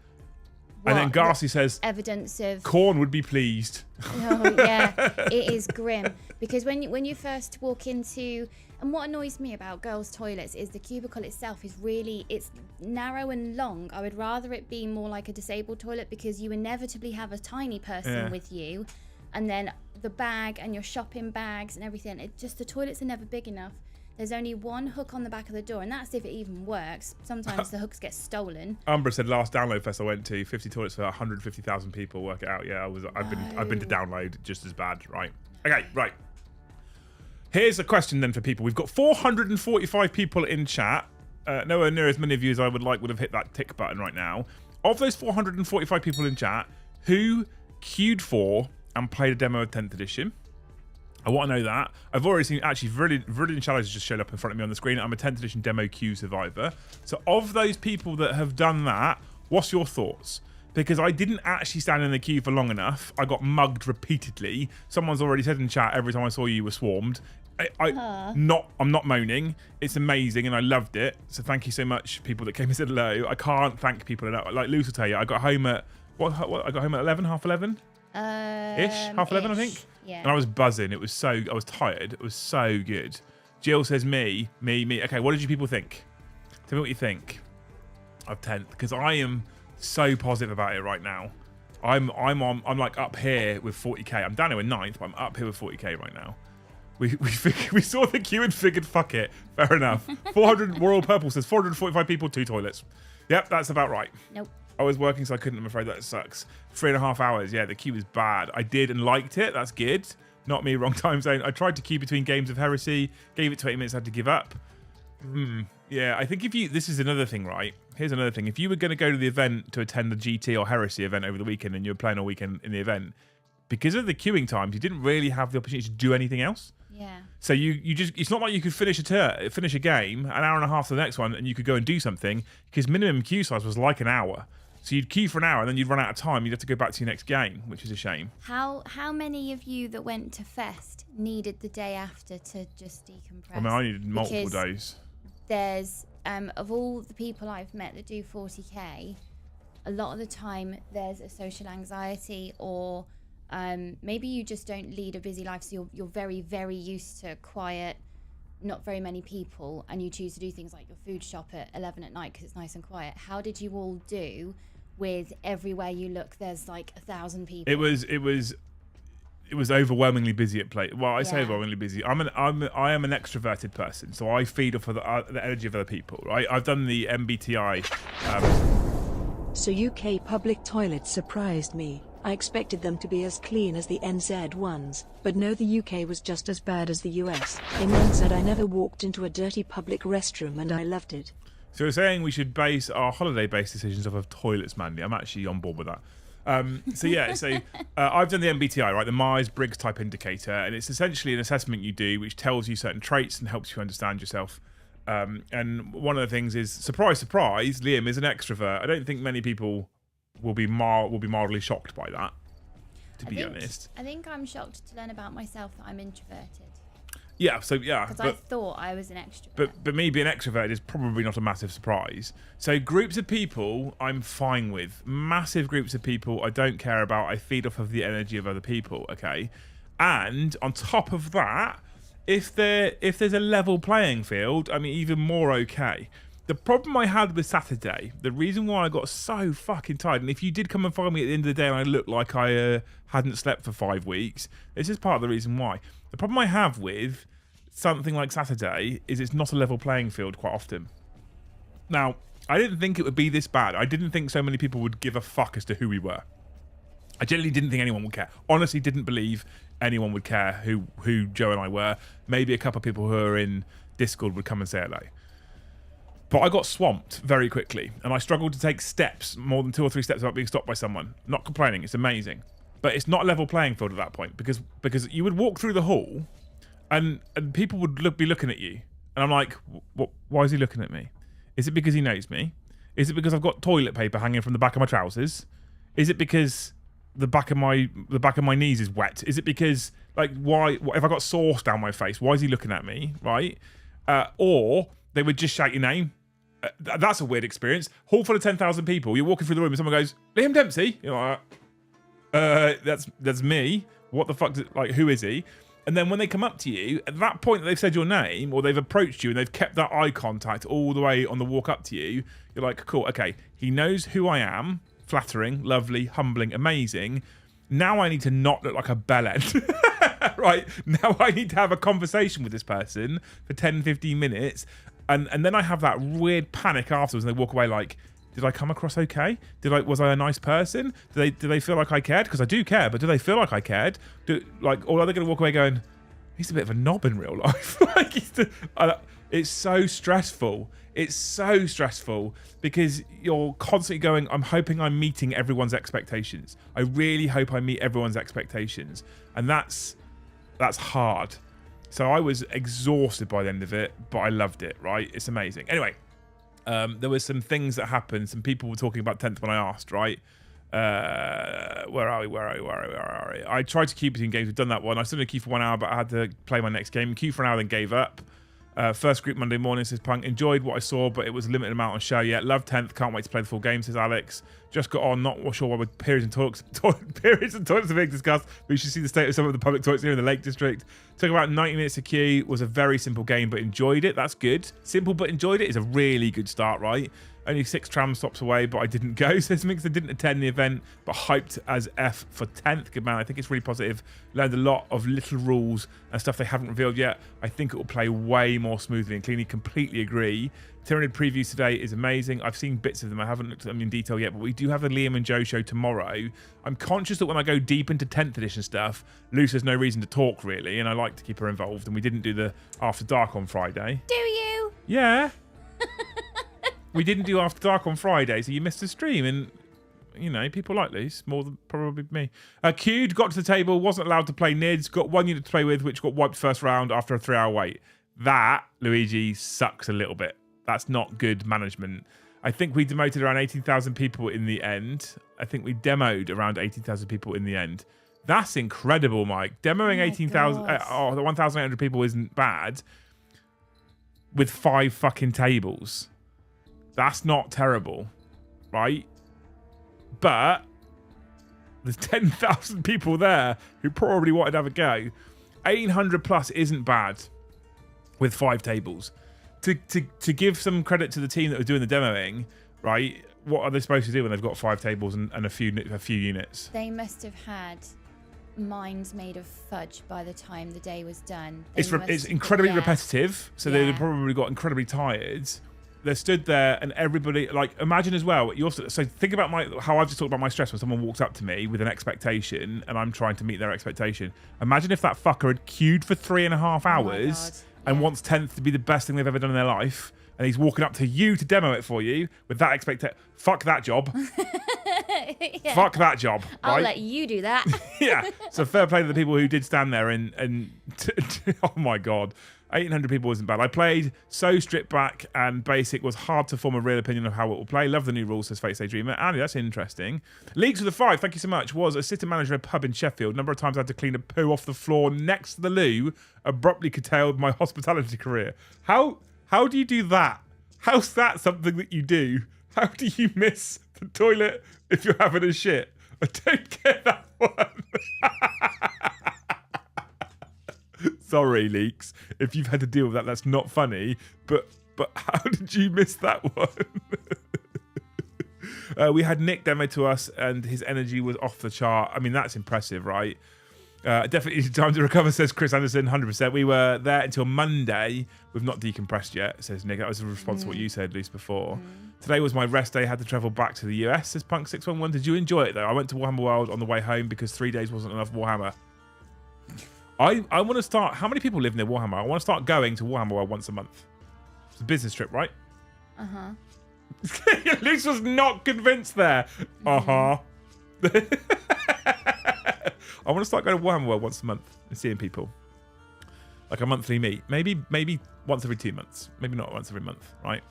And then Garci says, evidence of Corn would be pleased. Oh yeah, it is grim because when you first walk into, and what annoys me about girls' toilets is the cubicle itself is really, it's narrow and long. I would rather it be more like a disabled toilet because you inevitably have a tiny person with you, and then the bag and your shopping bags and everything. It just, the toilets are never big enough. There's only one hook on the back of the door, and that's if it even works. Sometimes the hooks get stolen. Umbra said last download fest I went to, 50 toilets for 150,000 people. Work it out. Yeah, I've been to download, just as bad. Right. Okay. Right. Here's a question then for people. We've got 445 people in chat. Nowhere near as many of you as I would have hit that tick button right now. Of those 445 people in chat, who queued for and played a demo of 10th edition? I want to know that. I've already seen, actually, Viridian Shadows just showed up in front of me on the screen. I'm a 10th edition demo queue survivor. So of those people that have done that, what's your thoughts? Because I didn't actually stand in the queue for long enough. I got mugged repeatedly. Someone's already said in chat, every time I saw you were swarmed. I'm not moaning. It's amazing and I loved it. So thank you so much, people that came and said hello. I can't thank people enough. Like Luce will tell you, I got home at, I got home at 11, half 11? Half 11, I think. Yeah. And I was buzzing. I was tired. It was so good. Jill says me. Okay, what did you people think? Tell me what you think of 10th, because I am so positive about it right now. I'm like up here with 40k. I'm down here with 9th, but I'm up here with 40k right now. We saw the queue and figured, fuck it. Fair enough. 400 Royal Purple says 445 people, 2 toilets. Yep, that's about right. Nope. I was working, so I couldn't. I'm afraid that sucks. 3.5 hours. Yeah, the queue was bad. I did and liked it. That's good. Not me, wrong time zone. I tried to queue between games of Heresy. Gave it 20 minutes, had to give up. Yeah, I think this is another thing, right? Here's another thing. If you were going to go to the event to attend the GT or Heresy event over the weekend and you were playing all weekend in the event, because of the queuing times, you didn't really have the opportunity to do anything else. Yeah. So you just, it's not like you could finish a game, an hour and a half to the next one, and you could go and do something, because minimum queue size was like an hour. So you'd queue for an hour and then you'd run out of time. You'd have to go back to your next game, which is a shame. How many of you that went to Fest needed the day after to just decompress? I mean, I needed multiple days. There's, of all the people I've met that do 40k, a lot of the time there's a social anxiety, or maybe you just don't lead a busy life, so you're very, very used to quiet, not very many people, and you choose to do things like your food shop at 11 at night because it's nice and quiet. How did you all do with everywhere you look there's like 1,000 people? It was overwhelmingly busy at play. Well, I say overwhelmingly busy. I am an extroverted person, so I feed off of the energy of other people, right? I've done the MBTI. So UK public toilets surprised me. I expected them to be as clean as the NZ ones, but no, the UK was just as bad as the US. In NZ I never walked into a dirty public restroom and I loved it. So we're saying we should base our holiday-based decisions off of toilets, Mandy. I'm actually on board with that. I've done the MBTI, right, the Myers-Briggs type indicator, and it's essentially an assessment you do which tells you certain traits and helps you understand yourself. And one of the things is, surprise, surprise, Liam is an extrovert. I don't think many people will be mildly shocked by that, to be honest. I think I'm shocked to learn about myself that I'm introverted. Yeah, because I thought I was an extrovert. But me being extrovert is probably not a massive surprise. So groups of people, I'm fine with. Massive groups of people, I don't care about. I feed off of the energy of other people, okay? And on top of that, if there's a level playing field, I mean, even more okay. The problem I had with Saturday, the reason why I got so fucking tired, and if you did come and find me at the end of the day and I looked like I hadn't slept for 5 weeks, this is part of the reason why. The problem I have with something like Saturday is it's not a level playing field quite often. Now, I didn't think it would be this bad. I didn't think so many people would give a fuck as to who we were. I genuinely didn't think anyone would care. Honestly, didn't believe anyone would care who Joe and I were. Maybe a couple of people who are in Discord would come and say hello. But I got swamped very quickly, and I struggled to take steps, more than 2 or 3 steps without being stopped by someone. Not complaining, it's amazing. But it's not a level playing field at that point, because you would walk through the hall, and people would be looking at you. And I'm like, why is he looking at me? Is it because he knows me? Is it because I've got toilet paper hanging from the back of my trousers? Is it because the back of my knees is wet? Is it because, like, why if I got sauce down my face, why is he looking at me, right? Or they would just shout your name. That's a weird experience. Hall full of 10,000 people. You're walking through the room and someone goes, Liam Dempsey. You're like, that's me. What the fuck? Like, who is he? And then when they come up to you, at that point that they've said your name or they've approached you and they've kept that eye contact all the way on the walk up to you, you're like, cool, okay, he knows who I am. Flattering, lovely, humbling, amazing. Now I need to not look like a bellend. Right? Now I need to have a conversation with this person for 10, 15 minutes. And then I have that weird panic afterwards and they walk away like, did I come across okay? Was I a nice person? Do they feel like I cared? Because I do care, but do they feel like I cared? Or are they going to walk away going, he's a bit of a knob in real life? It's so stressful. It's so stressful because you're constantly going, I'm hoping I'm meeting everyone's expectations. I really hope I meet everyone's expectations. And that's hard. So I was exhausted by the end of it, but I loved it, right? It's amazing. Anyway, there was some things that happened. Some people were talking about 10th when I asked, right? Where are we? I tried to queue between games. We've done that one. I still did a queue for 1 hour, but I had to play my next game. Queue for an hour, then gave up. First group Monday morning, says Punk. Enjoyed what I saw, but it was a limited amount on show yet. Love 10th. Can't wait to play the full game, says Alex. Just got on. Not sure why with periods and toilets are being discussed. We should see the state of some of the public toilets here in the Lake District. Took about 90 minutes to queue. Was a very simple game, but enjoyed it. That's good. Simple, but enjoyed it is a really good start, right? Only 6 tram stops away, but I didn't go. Says Mix. I didn't attend the event, but hyped as F for 10th. Good man. I think it's really positive. Learned a lot of little rules and stuff they haven't revealed yet. I think it will play way more smoothly and cleanly. Completely agree. Tyranid previews today is amazing. I've seen bits of them. I haven't looked at them in detail yet, but we do have the Liam and Joe show tomorrow. I'm conscious that when I go deep into 10th edition stuff, Luce has no reason to talk really, and I like to keep her involved. And we didn't do the After Dark on Friday. Do you? Yeah. We didn't do After Dark on Friday, so you missed a stream. And, you know, people like Luce more than probably me. Queued, got to the table, wasn't allowed to play NIDS, got 1 unit to play with, which got wiped first round after a 3-hour wait. That, Luigi, sucks a little bit. That's not good management. I think we demoted around 18,000 people in the end. I think we demoed around 18,000 people in the end. That's incredible, Mike. Demoing 18,000, the 1,800 people isn't bad with 5 fucking tables. That's not terrible, right? But there's 10,000 people there who probably wanted to have a go. 1,800 plus isn't bad with 5 tables. To give some credit to the team that were doing the demoing, right? What are they supposed to do when they've got 5 tables and a few units? They must have had minds made of fudge by the time the day was done. It's incredibly repetitive, so they probably got incredibly tired. They stood there and everybody, like, imagine as well, so think about how I've just talked about my stress when someone walks up to me with an expectation and I'm trying to meet their expectation. Imagine if that fucker had queued for 3.5 hours and wants 10th to be the best thing they've ever done in their life, and he's walking up to you to demo it for you with that expectation. Fuck that job. Fuck that job. Right? I'll let you do that. Yeah. So fair play to the people who did stand there and oh my God. 1,800 people wasn't bad. I played so stripped back and basic was hard to form a real opinion of how it will play. Love the new rules, says Fate Stay Dreamer. Andy, that's interesting. Leagues with a 5, thank you so much. Was assistant manager at a pub in Sheffield. Number of times I had to clean a poo off the floor next to the loo. Abruptly curtailed my hospitality career. How do you do that? How's that something that you do? How do you miss the toilet if you're having a shit? I don't get that one. Sorry, Leaks. If you've had to deal with that, that's not funny. But how did you miss that one? We had Nick demo to us, and his energy was off the chart. I mean, that's impressive, right? Definitely time to recover, says Chris Anderson. 100%. We were there until Monday. We've not decompressed yet, says Nick. That was a response to what you said, Luce, before. Today was my rest day. Had to travel back to the US, says Punk611. Did you enjoy it, though? I went to Warhammer World on the way home because 3 days wasn't enough Warhammer. I want to start... How many people live near Warhammer? I want to start going to Warhammer World once a month. It's a business trip, right? Uh-huh. Luce was not convinced there. Uh-huh. I want to start going to Warhammer World once a month and seeing people. Like a monthly meet. Maybe once every 2 months. Maybe not once every month, right?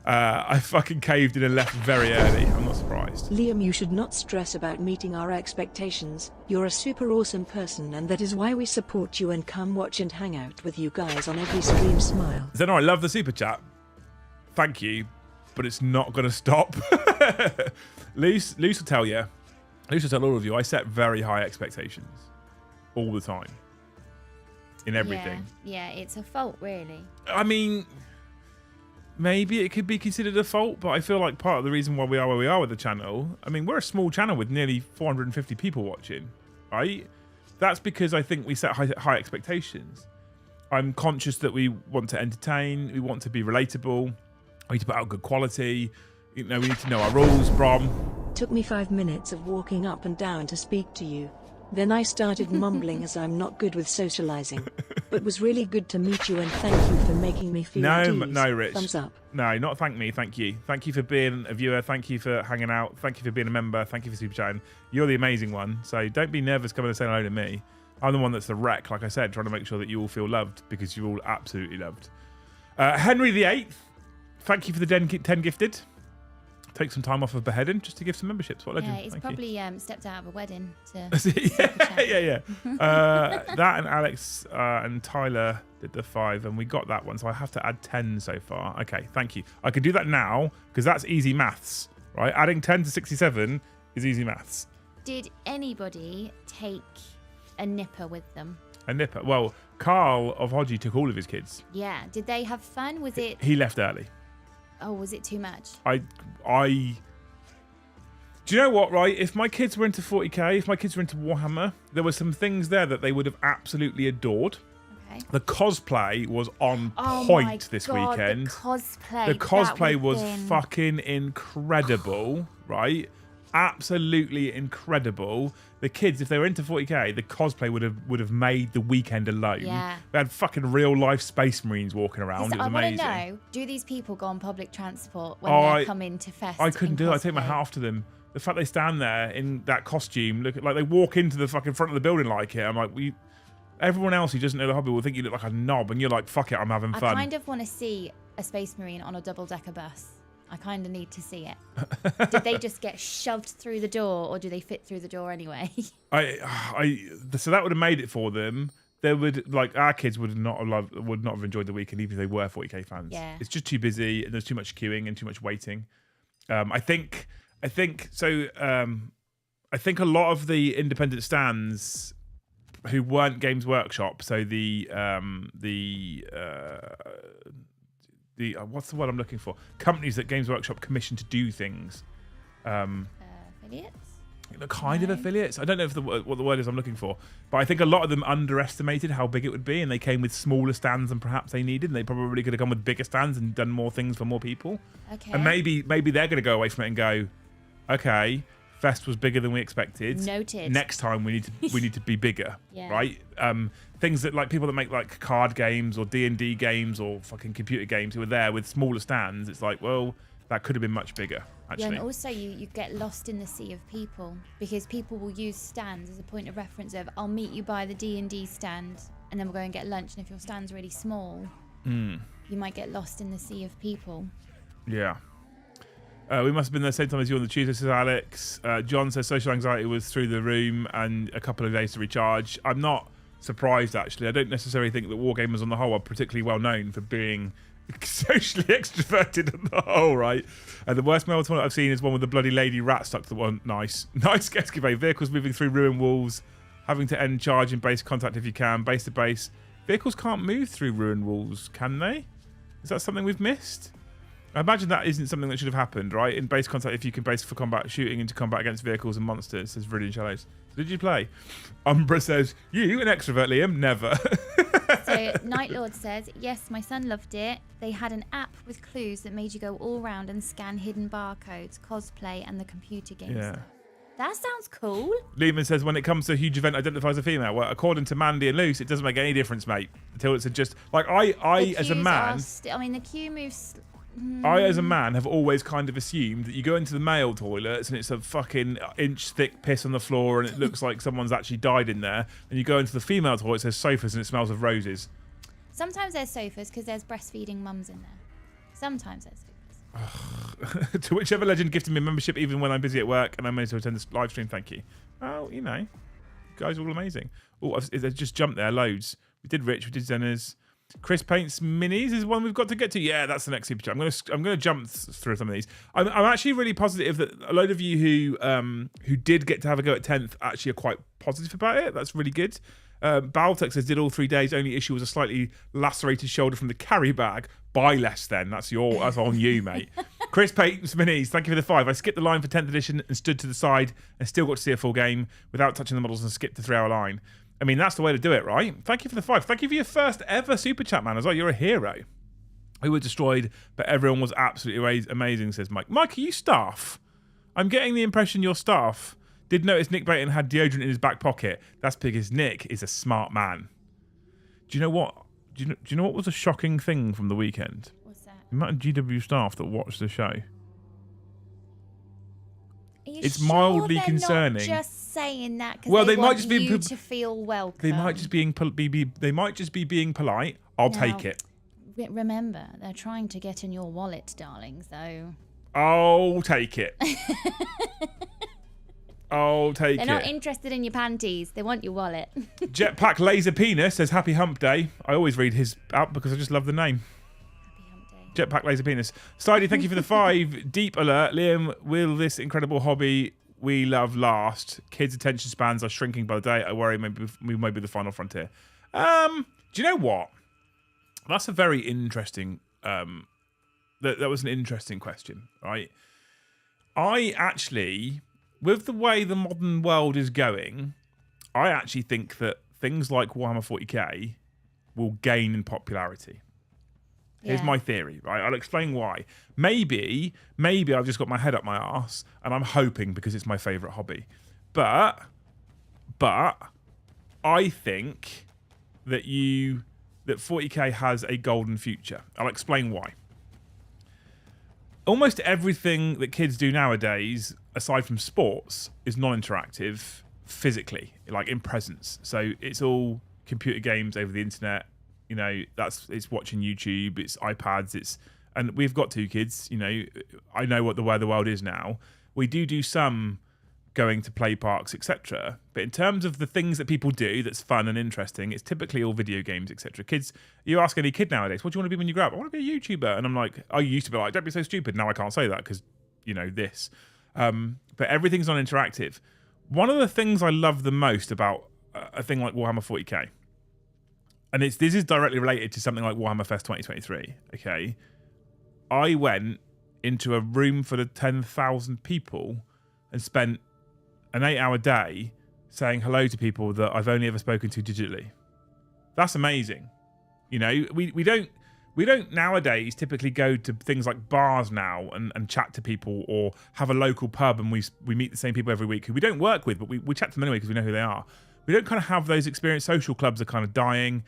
I fucking caved in and left very early. I'm not surprised. Liam, you should not stress about meeting our expectations. You're a super awesome person, and that is why we support you and come watch and hang out with you guys on every stream. Smile. Zeno, I love the super chat. Thank you. but it's not going to stop. Luce will tell you. Luce will tell all of you. I set very high expectations all the time in everything. Yeah, it's a fault, really. I mean, maybe it could be considered a fault, but I feel like part of the reason why we are where we are with the channel, I mean, we're a small channel with nearly 450 people watching, right? That's because I think we set high expectations. I'm conscious that we want to entertain, we want to be relatable, we need to put out good quality, you know, we need to know our rules, Brom. Took me 5 minutes of walking up and down to speak to you. Then I started mumbling as I'm not good with socializing. But was really good to meet you and thank you for making me feel at ease. No, Rich. Thumbs up. No, not thank me, thank you. Thank you for being a viewer, thank you for hanging out, thank you for being a member, thank you for super chatting. You're the amazing one, so don't be nervous coming and saying hello to me. I'm the one that's the wreck, like I said, trying to make sure that you all feel loved, because you're all absolutely loved. Henry VIII, thank you for the 10 gifted. Take some time off of beheading just to give some memberships. What legend? Yeah, he's probably stepped out of a wedding to. yeah. That and Alex and Tyler did the 5, and we got that one, so I have to add 10 so far. Okay, thank you. I can do that now because that's easy maths, right? Adding 10 to 67 is easy maths. Did anybody take a nipper with them? A nipper? Well, Carl of Hodgie took all of his kids. Yeah. Did they have fun? Was it? He left early. Oh, was it too much? Do you know what, right? If my kids were into 40k, if my kids were into Warhammer, there were some things there that they would have absolutely adored. Okay. The cosplay was on point this weekend. The cosplay was fucking incredible, right? Absolutely incredible. The kids, if they were into 40k, the cosplay would have made the weekend alone. Yeah. They had fucking real life Space Marines walking around. It was amazing. I want to know, do these people go on public transport when they come into Fest? I couldn't do it. I take my hat off to them. The fact they stand there in that costume, look like they walk into the fucking front of the building like it. I'm like, everyone else who doesn't know the hobby will think you look like a knob, and you're like, fuck it, I'm having fun. I kind of want to see a Space Marine on a double-decker bus. I kind of need to see it. Did they just get shoved through the door, or do they fit through the door anyway? So that would have made it for them. They would, like, our kids would not have enjoyed the weekend even if they were 40k fans. Yeah. It's just too busy, and there's too much queuing and too much waiting. I think a lot of the independent stands who weren't Games Workshop, so the what's the word I'm looking for? Companies that Games Workshop commissioned to do things. Affiliates? Kind of affiliates. I don't know if what the word is I'm looking for, but I think a lot of them underestimated how big it would be, and they came with smaller stands than perhaps they needed. And they probably could have come with bigger stands and done more things for more people. Okay. And maybe they're going to go away from it and go, okay, Fest was bigger than we expected. Noted. Next time we need to be bigger, yeah. Right? Things that, like, people that make like card games or D&D games or fucking computer games who are there with smaller stands. It's like, well, that could have been much bigger. Actually. Yeah, and also you get lost in the sea of people, because people will use stands as a point of reference of, I'll meet you by the D&D stand and then we'll go and get lunch. And if your stand's really small, you might get lost in the sea of people. Yeah. We must have been there the same time as you on the Tuesday, says Alex. John says social anxiety was through the room and a couple of days to recharge. I'm not surprised, actually. I don't necessarily think that wargamers on the whole are particularly well known for being socially extroverted on the whole, right? And the worst male toilet I've seen is one with the bloody lady rat stuck to the one. Nice excavate. Vehicles moving through ruined walls, having to end charge in base contact if you can. Base to base. Vehicles can't move through ruined walls, can they? Is that something we've missed? I imagine that isn't something that should have happened, right? In base contact, if you can base for combat, shooting into combat against vehicles and monsters, says Viridian Shallows. So did you play? Umbra says, you an extrovert, Liam? Never. So Night Lord says, yes, my son loved it. They had an app with clues that made you go all round and scan hidden barcodes, cosplay, and the computer games. Yeah. That sounds cool. Lehman says, when it comes to a huge event, identify as a female. Well, according to Mandy and Luce, it doesn't make any difference, mate. Until it's just like I as a man. I mean, the queue moves. I, as a man, have always kind of assumed that you go into the male toilets and it's a fucking inch-thick piss on the floor and it looks like someone's actually died in there. And you go into the female toilets, there's sofas and it smells of roses. Sometimes there's sofas because there's breastfeeding mums in there. Sometimes there's sofas. To whichever legend gifted me a membership, even when I'm busy at work and I'm able to attend this live stream, thank you. Oh, you guys are all amazing. Oh, I've just jumped there loads. We did Rich, we did Zeners. Chris Paints Minis is one we've got to get to. Yeah, that's the next super chat. I'm gonna jump through some of these. I'm actually really positive that a load of you who did get to have a go at 10th actually are quite positive about it. That's really good. Baltex says did all 3 days. Only issue was a slightly lacerated shoulder from the carry bag. Buy less then. That's on you, mate. Chris Paints Minis, thank you for the 5. I skipped the line for 10th edition and stood to the side and still got to see a full game without touching the models and skipped the 3-hour line. I mean, that's the way to do it, right? Thank you for the 5. Thank you for your first ever super chat, man, as well. You're a hero. We were destroyed, but everyone was absolutely amazing, says Mike. Mike, are you staff? I'm getting the impression you're staff. Did notice Nick Baton had deodorant in his back pocket. That's because Nick is a smart man. Do you know what? Do you know what was a shocking thing from the weekend? What's that? The amount of GW staff that watched the show. It's sure mildly concerning. Not just saying that because they might just be to feel welcome. They might just they might just be being polite. I'll take it. Remember, they're trying to get in your wallet, darling. So I'll take it. I'll take it. They're not interested in your panties. They want your wallet. Jetpack Laser Penis says Happy Hump Day. I always read his out because I just love the name. Happy Hump Day. Jetpack Laser Penis. Sidey, thank you for the 5. Deep alert. Liam, will this incredible hobby we love last? Kids' attention spans are shrinking by the day. I worry we may be the final frontier. Do you know what? That's a very interesting... that was an interesting question, right? I actually... With the way the modern world is going, I actually think that things like Warhammer 40k will gain in popularity. Here's my theory, right? I'll explain why. Maybe I've just got my head up my arse and I'm hoping because it's my favourite hobby. But I think that 40k has a golden future. I'll explain why. Almost everything that kids do nowadays, aside from sports, is non-interactive physically, like in presence. So it's all computer games over the internet. You know, it's watching YouTube, it's iPads, and we've got 2 kids. You know, I know where the world is now. We do some going to play parks, etc. But in terms of the things that people do that's fun and interesting, it's typically all video games, etc. Kids, you ask any kid nowadays, what do you want to be when you grow up? I want to be a YouTuber. And I'm like, I used to be like, don't be so stupid. Now I can't say that because, you know, this. But everything's non-interactive. One of the things I love the most about a thing like Warhammer 40k, and this is directly related to something like Warhammer Fest 2023, okay? I went into a room full of 10,000 people and spent an 8-hour day saying hello to people that I've only ever spoken to digitally. That's amazing. You know, we don't nowadays typically go to things like bars now and chat to people, or have a local pub and we meet the same people every week who we don't work with, but we chat to them anyway because we know who they are. We don't kind of have those experience. Social clubs are kind of dying.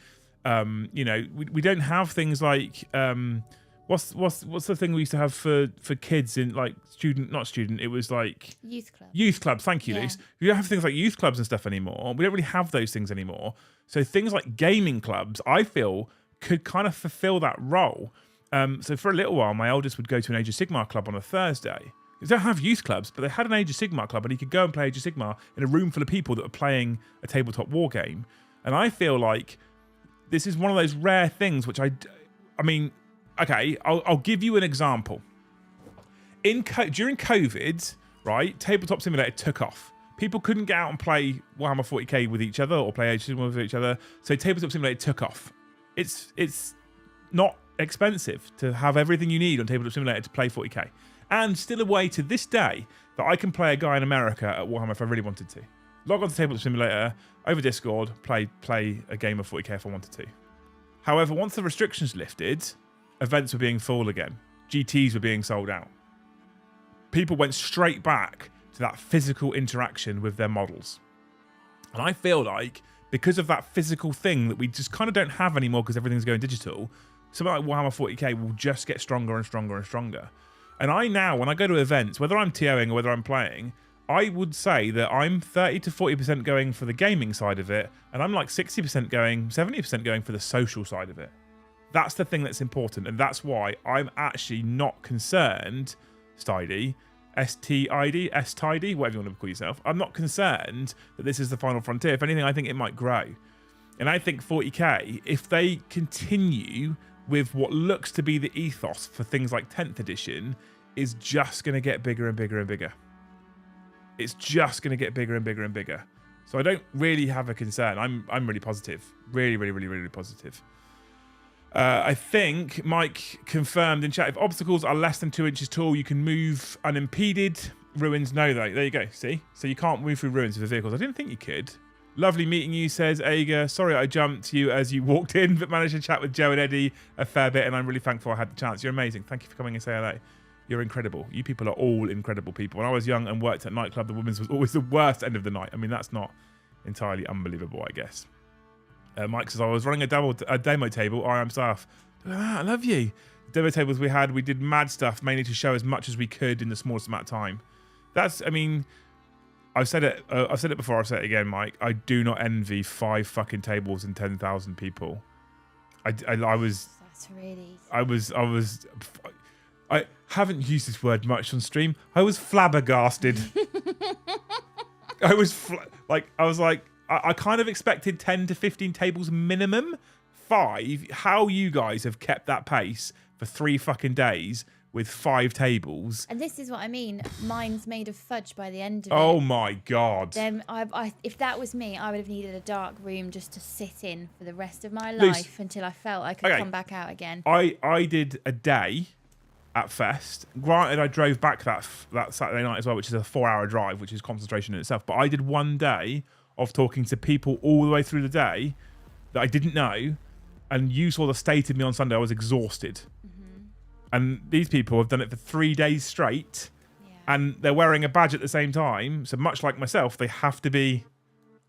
You know, we don't have things like what's the thing we used to have for kids in like it was like youth clubs. Thank you, Luce. We don't have things like youth clubs and stuff anymore. We don't really have those things anymore. So things like gaming clubs, I feel, could kind of fulfill that role. So for a little while, my eldest would go to an Age of Sigmar club on a Thursday. They don't have youth clubs, but they had an Age of Sigmar club, and he could go and play Age of Sigmar in a room full of people that were playing a tabletop war game. And I feel like this is one of those rare things which I mean, okay, I'll give you an example. During COVID, right, Tabletop Simulator took off. People couldn't get out and play Warhammer 40k with each other or play Age of Sigmar with each other, so Tabletop Simulator took off. It's not expensive to have everything you need on Tabletop Simulator to play 40k. And still a way to this day that I can play a guy in America at Warhammer if I really wanted to. Log on to Tabletop Simulator, over Discord, play a game of 40k if I wanted to. However, once the restrictions lifted, events were being full again. GTs were being sold out. People went straight back to that physical interaction with their models. And I feel like, because of that physical thing that we just kind of don't have anymore because everything's going digital, something like Warhammer 40k will just get stronger and stronger and stronger. And I now, when I go to events, whether I'm TOing or whether I'm playing, I would say that I'm 30 to 40% going for the gaming side of it, and I'm like 60% going, 70% going for the social side of it. That's the thing that's important, and that's why I'm actually not concerned, Stidy, S-T-I-D, S-Tidy, whatever you want to call yourself. I'm not concerned that this is the final frontier. If anything, I think it might grow. And I think 40k, if they continue with what looks to be the ethos for things like 10th edition, is just going to get bigger and bigger and bigger. It's just going to get bigger and bigger and bigger. So I don't really have a concern. I'm really positive. Really, really, really, really positive. I think Mike confirmed in chat, if obstacles are less than 2 inches tall, you can move unimpeded. Ruins, no, though. There you go. See? So you can't move through ruins with the vehicles. I didn't think you could. Lovely meeting you, says Aga. Sorry I jumped you as you walked in, but managed to chat with Joe and Eddie a fair bit, and I'm really thankful I had the chance. You're amazing. Thank you for coming and saying hello. You're incredible. You people are all incredible people. When I was young and worked at nightclub, the women's was always the worst end of the night. I mean, that's not entirely unbelievable, I guess. Mike says, I was running a demo table, RM staff. Look at that, I love you. The demo tables we did mad stuff, mainly to show as much as we could in the smallest amount of time. That's, I mean, I've said it before, I'll say it again, Mike. I do not envy 5 fucking tables and 10,000 people. I was... That's really... I haven't used this word much on stream. I was flabbergasted. I was like, I kind of expected 10 to 15 tables minimum. 5. How you guys have kept that pace for 3 fucking days with 5 tables. And this is what I mean. Mine's made of fudge by the end of it. Oh my God. Then if that was me, I would have needed a dark room just to sit in for the rest of my life until I felt I could come back out again. I did a day at Fest. Granted, I drove back that Saturday night as well, which is a 4-hour drive, which is concentration in itself. But I did one day of talking to people all the way through the day that I didn't know, and you saw the state of me on Sunday. I was exhausted. Mm-hmm. And these people have done it for 3 days straight, and they're wearing a badge at the same time. So much like myself, they have to be,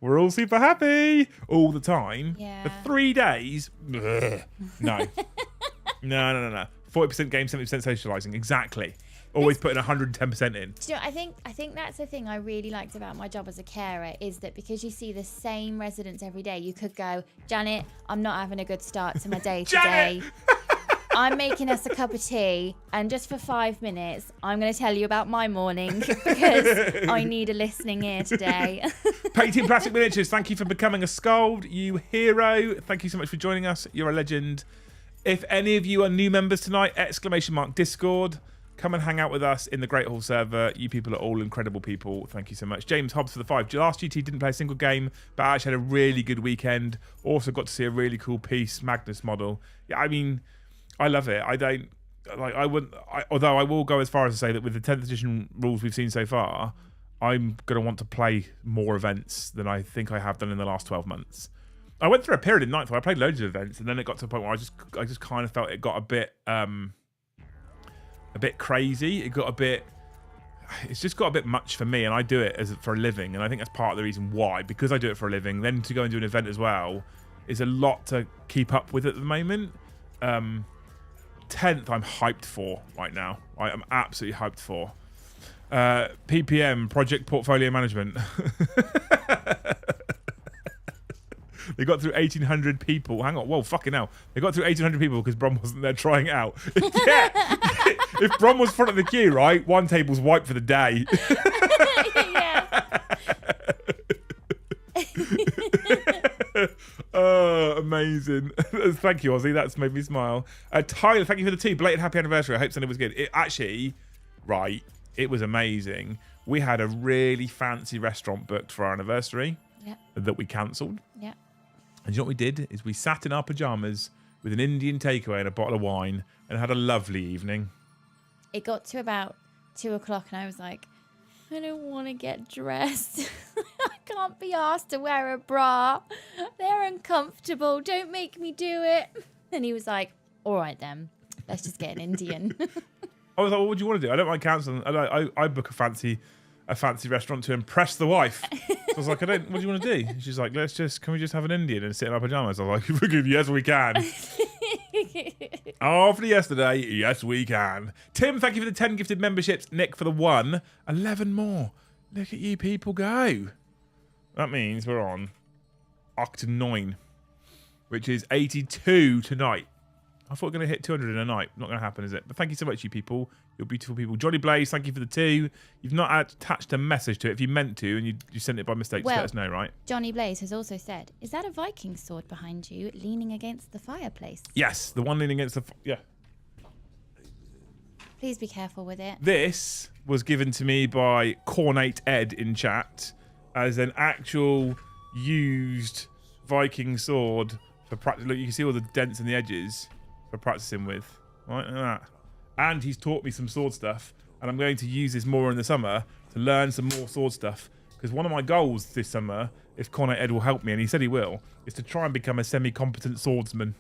we're all super happy all the time. Yeah. For 3 days, ugh, no. No. 40% game, 70% socialising. Exactly. Always putting 110% in. Do you know, I think that's the thing I really liked about my job as a carer, is that because you see the same residents every day, you could go, Janet, I'm not having a good start to my day today. I'm making us a cup of tea, and just for 5 minutes, I'm going to tell you about my morning because I need a listening ear today. Painting Plastic Miniatures, thank you for becoming a Scold, you hero. Thank you so much for joining us. You're a legend. If any of you are new members tonight, !Discord. Come and hang out with us in the Great Hall server. You people are all incredible people. Thank you so much. James Hobbs for the 5. Last GT didn't play a single game, but I actually had a really good weekend. Also got to see a really cool piece, Magnus model. Yeah, I mean, I love it. Although I will go as far as to say that with the 10th edition rules we've seen so far, I'm going to want to play more events than I think I have done in the last 12 months. I went through a period in 9th where I played loads of events, and then it got to a point where I just kind of felt it got a bit crazy. It's just got a bit much for me, and I do it for a living, and I think that's part of the reason why. Because I do it for a living, then to go and do an event as well is a lot to keep up with at the moment. 10th I'm hyped for right now. I am absolutely hyped for. PPM, Project Portfolio Management. They got through 1,800 people. Hang on. Whoa, fucking hell. They got through 1,800 people because Brom wasn't there trying it out. Yeah. If Brom was front of the queue, right, one table's wiped for the day. Oh, amazing. Thank you, Ozzy. That's made me smile. Tyler, thank you for the 2. Belated happy anniversary. I hope Sunday was good. It was amazing. We had a really fancy restaurant booked for our anniversary that we cancelled. Yeah. And you know what we did? Is we sat in our pajamas with an Indian takeaway and a bottle of wine and had a lovely evening. It got to about 2 o'clock and I was like, I don't want to get dressed. I can't be asked to wear a bra. They're uncomfortable. Don't make me do it. And he was like, all right then, let's just get an Indian. I was like, well, what do you want to do? I don't mind cancelling. I book a fancy restaurant to impress the wife. So I was like, what do you want to do? And she's like, can we just have an Indian and sit in our pajamas? I was like, yes, we can. After yesterday, yes, we can. Tim, thank you for the 10 gifted memberships. Nick for the 1. 11 more. Look at you people go. That means we're on Oct 9, which is 82 tonight. I thought we were going to hit 200 in a night. Not going to happen, is it? But thank you so much, you people. You're beautiful people. Johnny Blaze, thank you for the 2. You've not attached a message to it. If you meant to and you sent it by mistake, just let us know, right? Johnny Blaze has also said, is that a Viking sword behind you leaning against the fireplace? Yes, the one leaning against the... Yeah. Please be careful with it. This was given to me by Cornate Ed in chat as an actual used Viking sword for practice. Look, you can see all the dents in the edges for practicing with. Right, like that. And he's taught me some sword stuff, and I'm going to use this more in the summer to learn some more sword stuff. Because one of my goals this summer, if Cornate Ed will help me, and he said he will, is to try and become a semi-competent swordsman.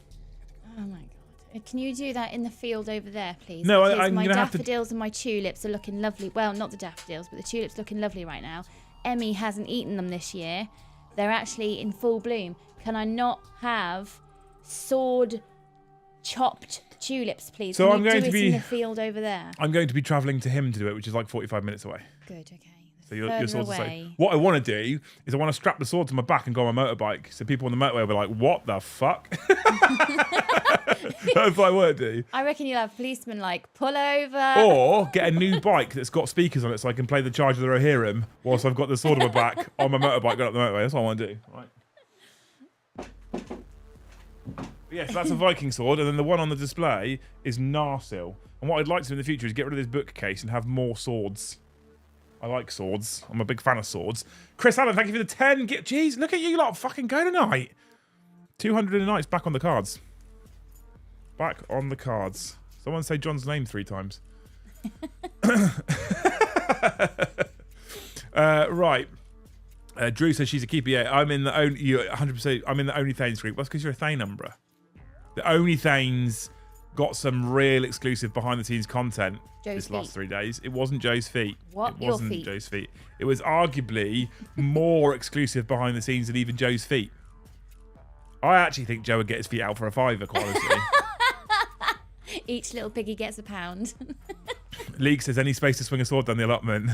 Oh my god. Can you do that in the field over there, please? No, because I'm my going to have to... daffodils and my tulips are looking lovely. Well, not the daffodils, but the tulips looking lovely right now. Emmy hasn't eaten them this year. They're actually in full bloom. Can I not have sword chopped tulips, please? So I'm going to be in the field over there. I'm going to be travelling to him to do it, which is like 45 minutes away. Good, okay. So your sword's away. What I want to do is I want to strap the sword to my back and go on my motorbike, so people on the motorway will be like, "What the fuck?" That's what I want to do. I reckon you'll have policemen like pull over, or get a new bike that's got speakers on it, so I can play the Charge of the Rohirrim whilst I've got the sword on my back on my motorbike going up the motorway. That's what I want to do. Right. Yes, that's a Viking sword, and then the one on the display is Narsil. And what I'd like to do in the future is get rid of this bookcase and have more swords. I like swords. I'm a big fan of swords. Chris Allen, thank you for the 10. Jeez, look at you lot fucking go tonight. 200 in a night's back on the cards. Back on the cards. Someone say John's name 3 times. Right. Drew says she's a keeper. Yeah, I'm in the only. 100%. I'm in the only Thanes group. That's because you're a Thane Umbra. The only Thanes got some real exclusive behind-the-scenes content this last 3 days. It wasn't Joe's feet. What? It wasn't Joe's feet. It was arguably more exclusive behind-the-scenes than even Joe's feet. I actually think Joe would get his feet out for a £5, quite honestly. Each little piggy gets £1. League says, any space to swing a sword down the allotment?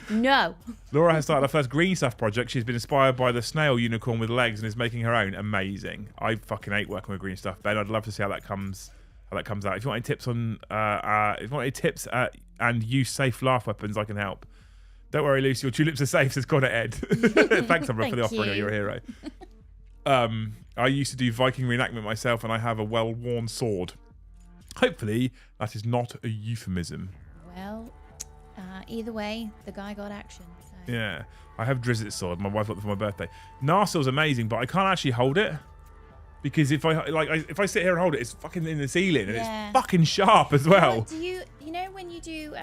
No. Laura has started her first green stuff project. She's been inspired by the snail unicorn with legs and is making her own. Amazing. I fucking hate working with green stuff, Ben. I'd love to see how that comes out. If you want any tips on and use safe laugh weapons, I can help. Don't worry, Lucy, your tulips are safe, says Connor Ed. Thanks, Umbra, for the offering. You're a hero. I used to do Viking reenactment myself, and I have a well-worn sword. Hopefully, that is not a euphemism. Well, either way, the guy got action. So. Yeah, I have Drizzt sword. My wife got it for my birthday. Narsil's amazing, but I can't actually hold it because if I sit here and hold it, it's fucking in the ceiling and it's fucking sharp as well. Do you know when you do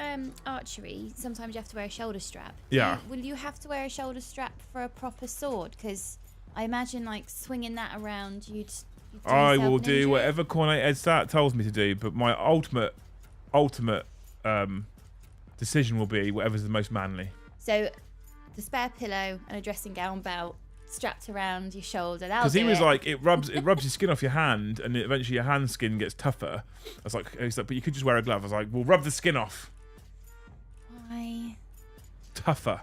archery, sometimes you have to wear a shoulder strap. Yeah. Will you have to wear a shoulder strap for a proper sword? Because I imagine like swinging that around, you'd I will do whatever Cornate Ed Stat tells me to do, but my ultimate decision will be whatever's the most manly. So, the spare pillow and a dressing gown belt strapped around your shoulder. Because he was like, it rubs your skin off your hand, and eventually your hand skin gets tougher. I was like, but you could just wear a glove. I was like, well, rub the skin off. Why? Tougher.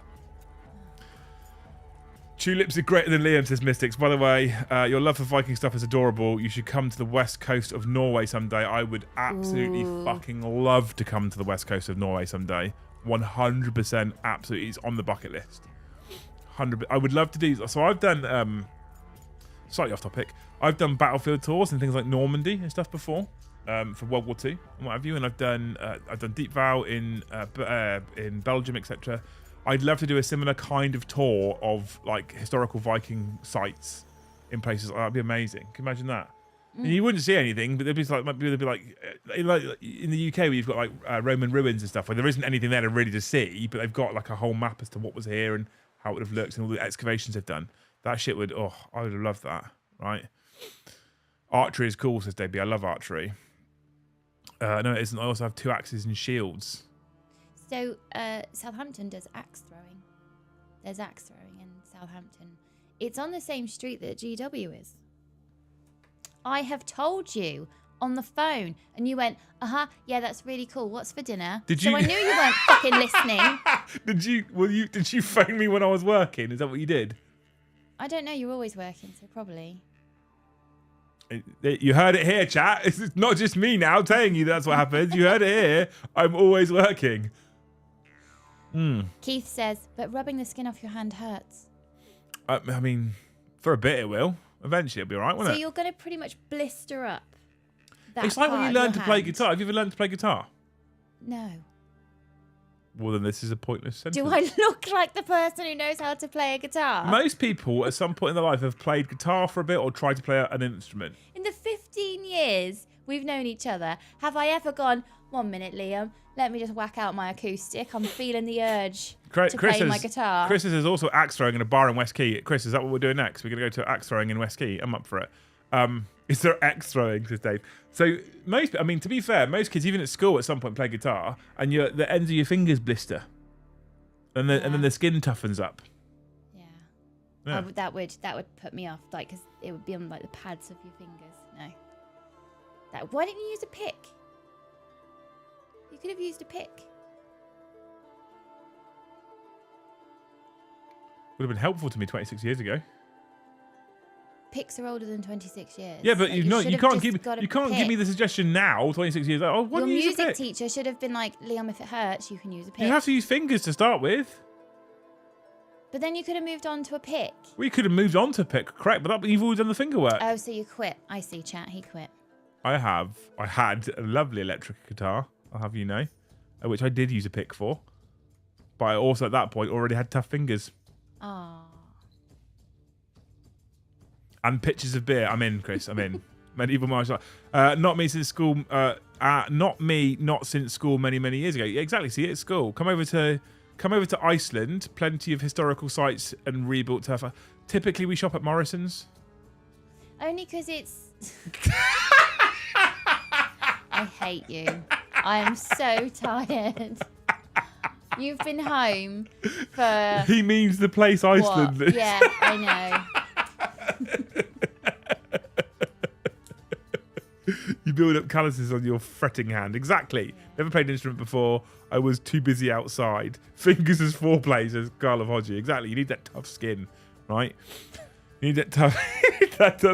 Tulips are greater than Liam, says Mystics. By the way, your love for Viking stuff is adorable. You should come to the west coast of Norway someday. I would absolutely fucking love to come to the west coast of Norway someday. 100% absolutely. It's on the bucket list. 100%. I would love to do... So I've done... slightly off topic. I've done battlefield tours and things like Normandy and stuff before. For World War II and what have you. And I've done Deep Vow in Belgium, etc. I'd love to do a similar kind of tour of like historical Viking sites in places. That'd be amazing. Can you imagine that? And you wouldn't see anything, but there'd be like in the UK where you've got like Roman ruins and stuff where there isn't anything there to really to see, but they've got like a whole map as to what was here and how it would have looked and all the excavations they've done. That shit would. Oh, I would have loved that. Right. Archery is cool, says Debbie. I love archery. No, it isn't. I also have 2 axes and shields. So, Southampton does axe throwing. There's axe throwing in Southampton. It's on the same street that GW is. I have told you on the phone, and you went, yeah, that's really cool. What's for dinner? Did you? So I knew you weren't fucking listening. Did you phone me when I was working? Is that what you did? I don't know. You're always working, so probably. You heard it here, chat. It's not just me now telling you that's what happens. You heard it here. I'm always working. Keith says, but rubbing the skin off your hand hurts. I mean, for a bit it will. Eventually it'll be all right, won't it? So you're going to pretty much blister up that It's like when you learn to play hand. guitar. Have you ever learned to play guitar? No. Well, then this is a pointless sentence. Do I look like the person who knows how to play a guitar? Most people at some point in their life have played guitar for a bit or tried to play an instrument. In the 15 years we've known each other, have I ever gone, 1 minute, Liam, let me just whack out my acoustic. I'm feeling the urge to play my guitar. Chris is also axe throwing in a bar in West Key. Chris, is that what we're doing next? We're going to go to axe throwing in West Key. I'm up for it. Is there axe throwing, says Dave. So to be fair, most kids, even at school, at some point play guitar, and the ends of your fingers blister, and then the skin toughens up. Yeah. That would put me off, like, because it would be on like the pads of your fingers. No. Why didn't you use a pick? You could have used a pick. Would have been helpful to me 26 years ago. Picks are older than 26 years. Yeah, but like, you can't give me the suggestion now, 26 years old. Oh, why your don't you use a music pick? teacher should have been like, Liam, if it hurts, you can use a pick. You have to use fingers to start with. But then you could have moved on to a pick. We could have moved on to pick, correct? But you've always done the finger work. Oh, so you quit. I see, chat. He quit. I had a lovely electric guitar, I'll have you know, which I did use a pick for. But I also, at that point, already had tough fingers. Oh. And pitchers of beer. I'm in, Chris. I'm in. Medieval martial art. Not me since school. Not since school many years ago. Yeah, exactly. See, it's school. Come over to Iceland. Plenty of historical sites and rebuilt turf. Typically, we shop at Morrison's. Only because it's... I hate you. I am so tired. You've been home for... He means the place Iceland. What? Yeah, I know. You build up calluses on your fretting hand. Exactly. Never played an instrument before. I was too busy outside. Fingers as foreplay, says Carl of Hodgie. Exactly. You need that tough skin, right? You need that tough,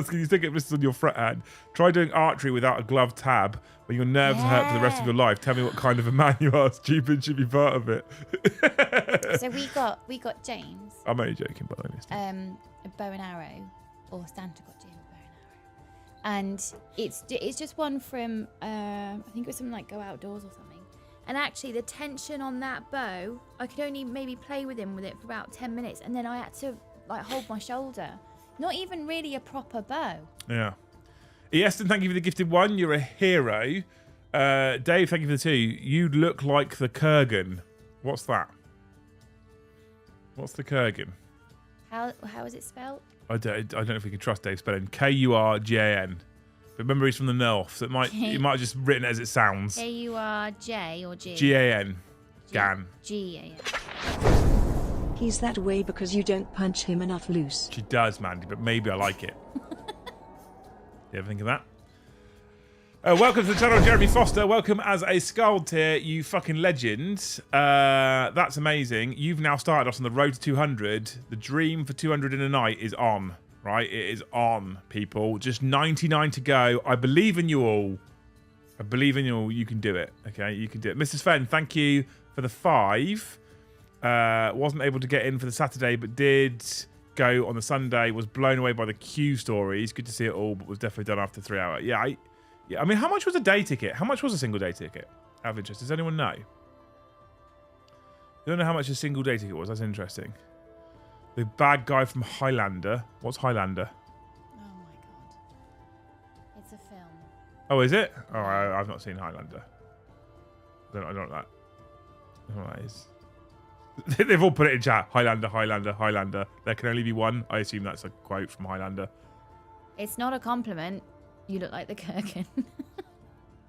skin. You still get blisters on your fret hand. Try doing archery without a glove tab when your nerves hurt for the rest of your life. Tell me what kind of a man you are. Stupid should be part of it. So we got James. I'm only joking, by the way. A bow and arrow, or Santa got James a bow and arrow, and it's just one from I think it was something like Go Outdoors or something. And actually, the tension on that bow, I could only maybe play with him with it for about 10 minutes, and then I had to like hold my shoulder. Not even really a proper bow. Yeah. Easton, thank you for the gifted one. You're a hero. Dave, thank you for the 2. You look like the Kurgan. What's that? What's the Kurgan? How is it spelled? I don't know if we can trust Dave's spelling. Kurjan. But remember, he's from the North, so he might have just written it as it sounds. Kurj or G? Gan. Gan. Gan. He's that way because you don't punch him enough loose. She does, Mandy, but maybe I like it. You ever think of that? Welcome to the channel, Jeremy Foster. Welcome as a Skald tier, you fucking legend. That's amazing. You've now started us on the road to 200. The dream for 200 in a night is on, right? It is on, people. Just 99 to go. I believe in you all. I believe in you all. You can do it, okay? You can do it. Mrs. Fenn, thank you for the 5. Wasn't able to get in for the Saturday, but did go on the Sunday. Was blown away by the Q stories. Good to see it all, but was definitely done after 3 hours. Yeah, I mean, how much was a day ticket? How much was a single day ticket? Out of interest, does anyone know? You don't know how much a single day ticket was? That's interesting. The bad guy from Highlander. What's Highlander? Oh my god. It's a film. Oh, is it? Oh, I've not seen Highlander. I don't know that. I don't know what that is. They've all put it in chat. Highlander, Highlander, Highlander. There can only be one. I assume that's a quote from Highlander. It's not a compliment. You look like the Kurgan.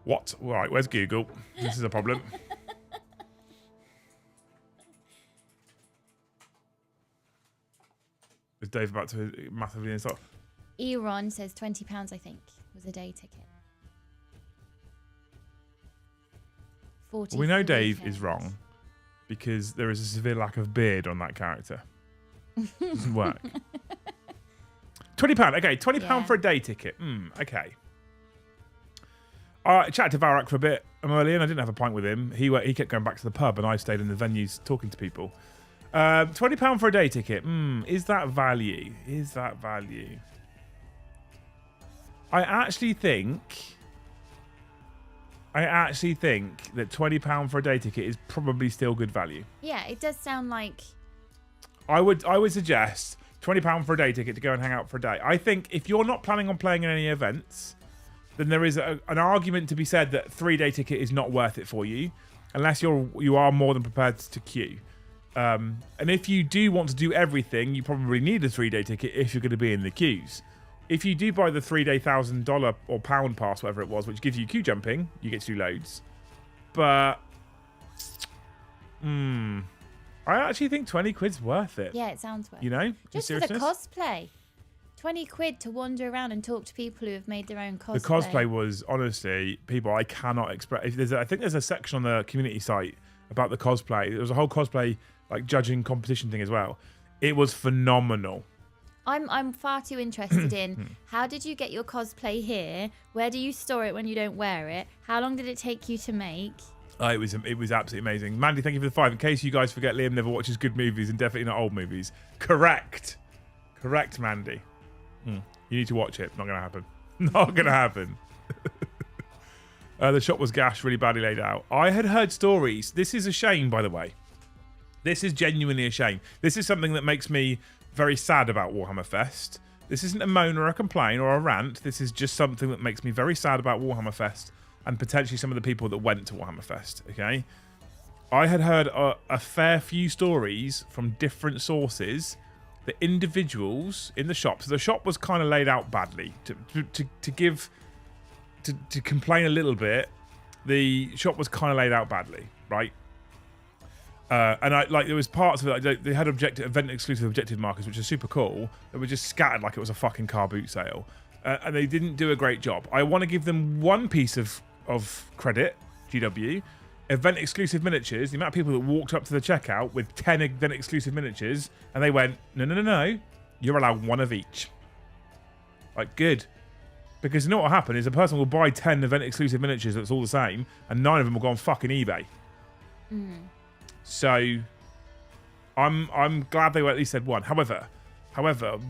What? All right, where's Google? This is a problem. Is Dave about to massively insult? Eron says £20, I think, was a day ticket. 40. Well, we know Dave is wrong because there is a severe lack of beard on that character. Doesn't work. £20. Okay, £20 Yeah. for a day ticket. Okay. I chatted to Varak for a bit earlier, and I didn't have a pint with him. He kept going back to the pub, and I stayed in the venues talking to people. £20 for a day ticket. Is that value? Is that value? I actually think that £20 for a day ticket is probably still good value. Yeah, it does sound like... I would suggest £20 for a day ticket to go and hang out for a day. I think if you're not planning on playing in any events, then there is an argument to be said that 3-day ticket is not worth it for you, unless you are more than prepared to queue. And if you do want to do everything, you probably need a 3-day ticket if you're going to be in the queues. If you do buy the 3-day $1,000 or pound pass, whatever it was, which gives you queue jumping, you get to do loads. But I actually think 20 quid's worth it. Yeah, it sounds worth it. You know? Just for the cosplay. 20 quid to wander around and talk to people who have made their own cosplay. The cosplay was, honestly, people, I cannot express. I think there's a section on the community site about the cosplay. There was a whole cosplay like judging competition thing as well. It was phenomenal. I'm far too interested in how did you get your cosplay here? Where do you store it when you don't wear it? How long did it take you to make? It was absolutely amazing. Mandy, thank you for the 5. In case you guys forget, Liam never watches good movies and definitely not old movies. Correct, Mandy. You need to watch it. Not going to happen. Not going to happen. The shop was gashed, really badly laid out. I had heard stories. This is a shame, by the way. This is genuinely a shame. This is something that makes me very sad about Warhammer Fest. This isn't a moan or a complaint or a rant. This is just something that makes me very sad about Warhammer Fest and potentially some of the people that went to Warhammer Fest, okay? I had heard a fair few stories from different sources that individuals in the shop, so the shop was kind of laid out badly. To complain a little bit, the shop was kind of laid out badly, right? And there was parts of it, they had event exclusive objective markers, which are super cool, that were just scattered like it was a fucking car boot sale. And they didn't do a great job. I want to give them one piece of credit, GW. Event exclusive miniatures, the amount of people that walked up to the checkout with 10 event exclusive miniatures, and they went, no, you're allowed one of each. Like, good. Because you know what will happen is a person will buy 10 event exclusive miniatures that's all the same, and 9 of them will go on fucking eBay. So I'm glad they at least said one. However,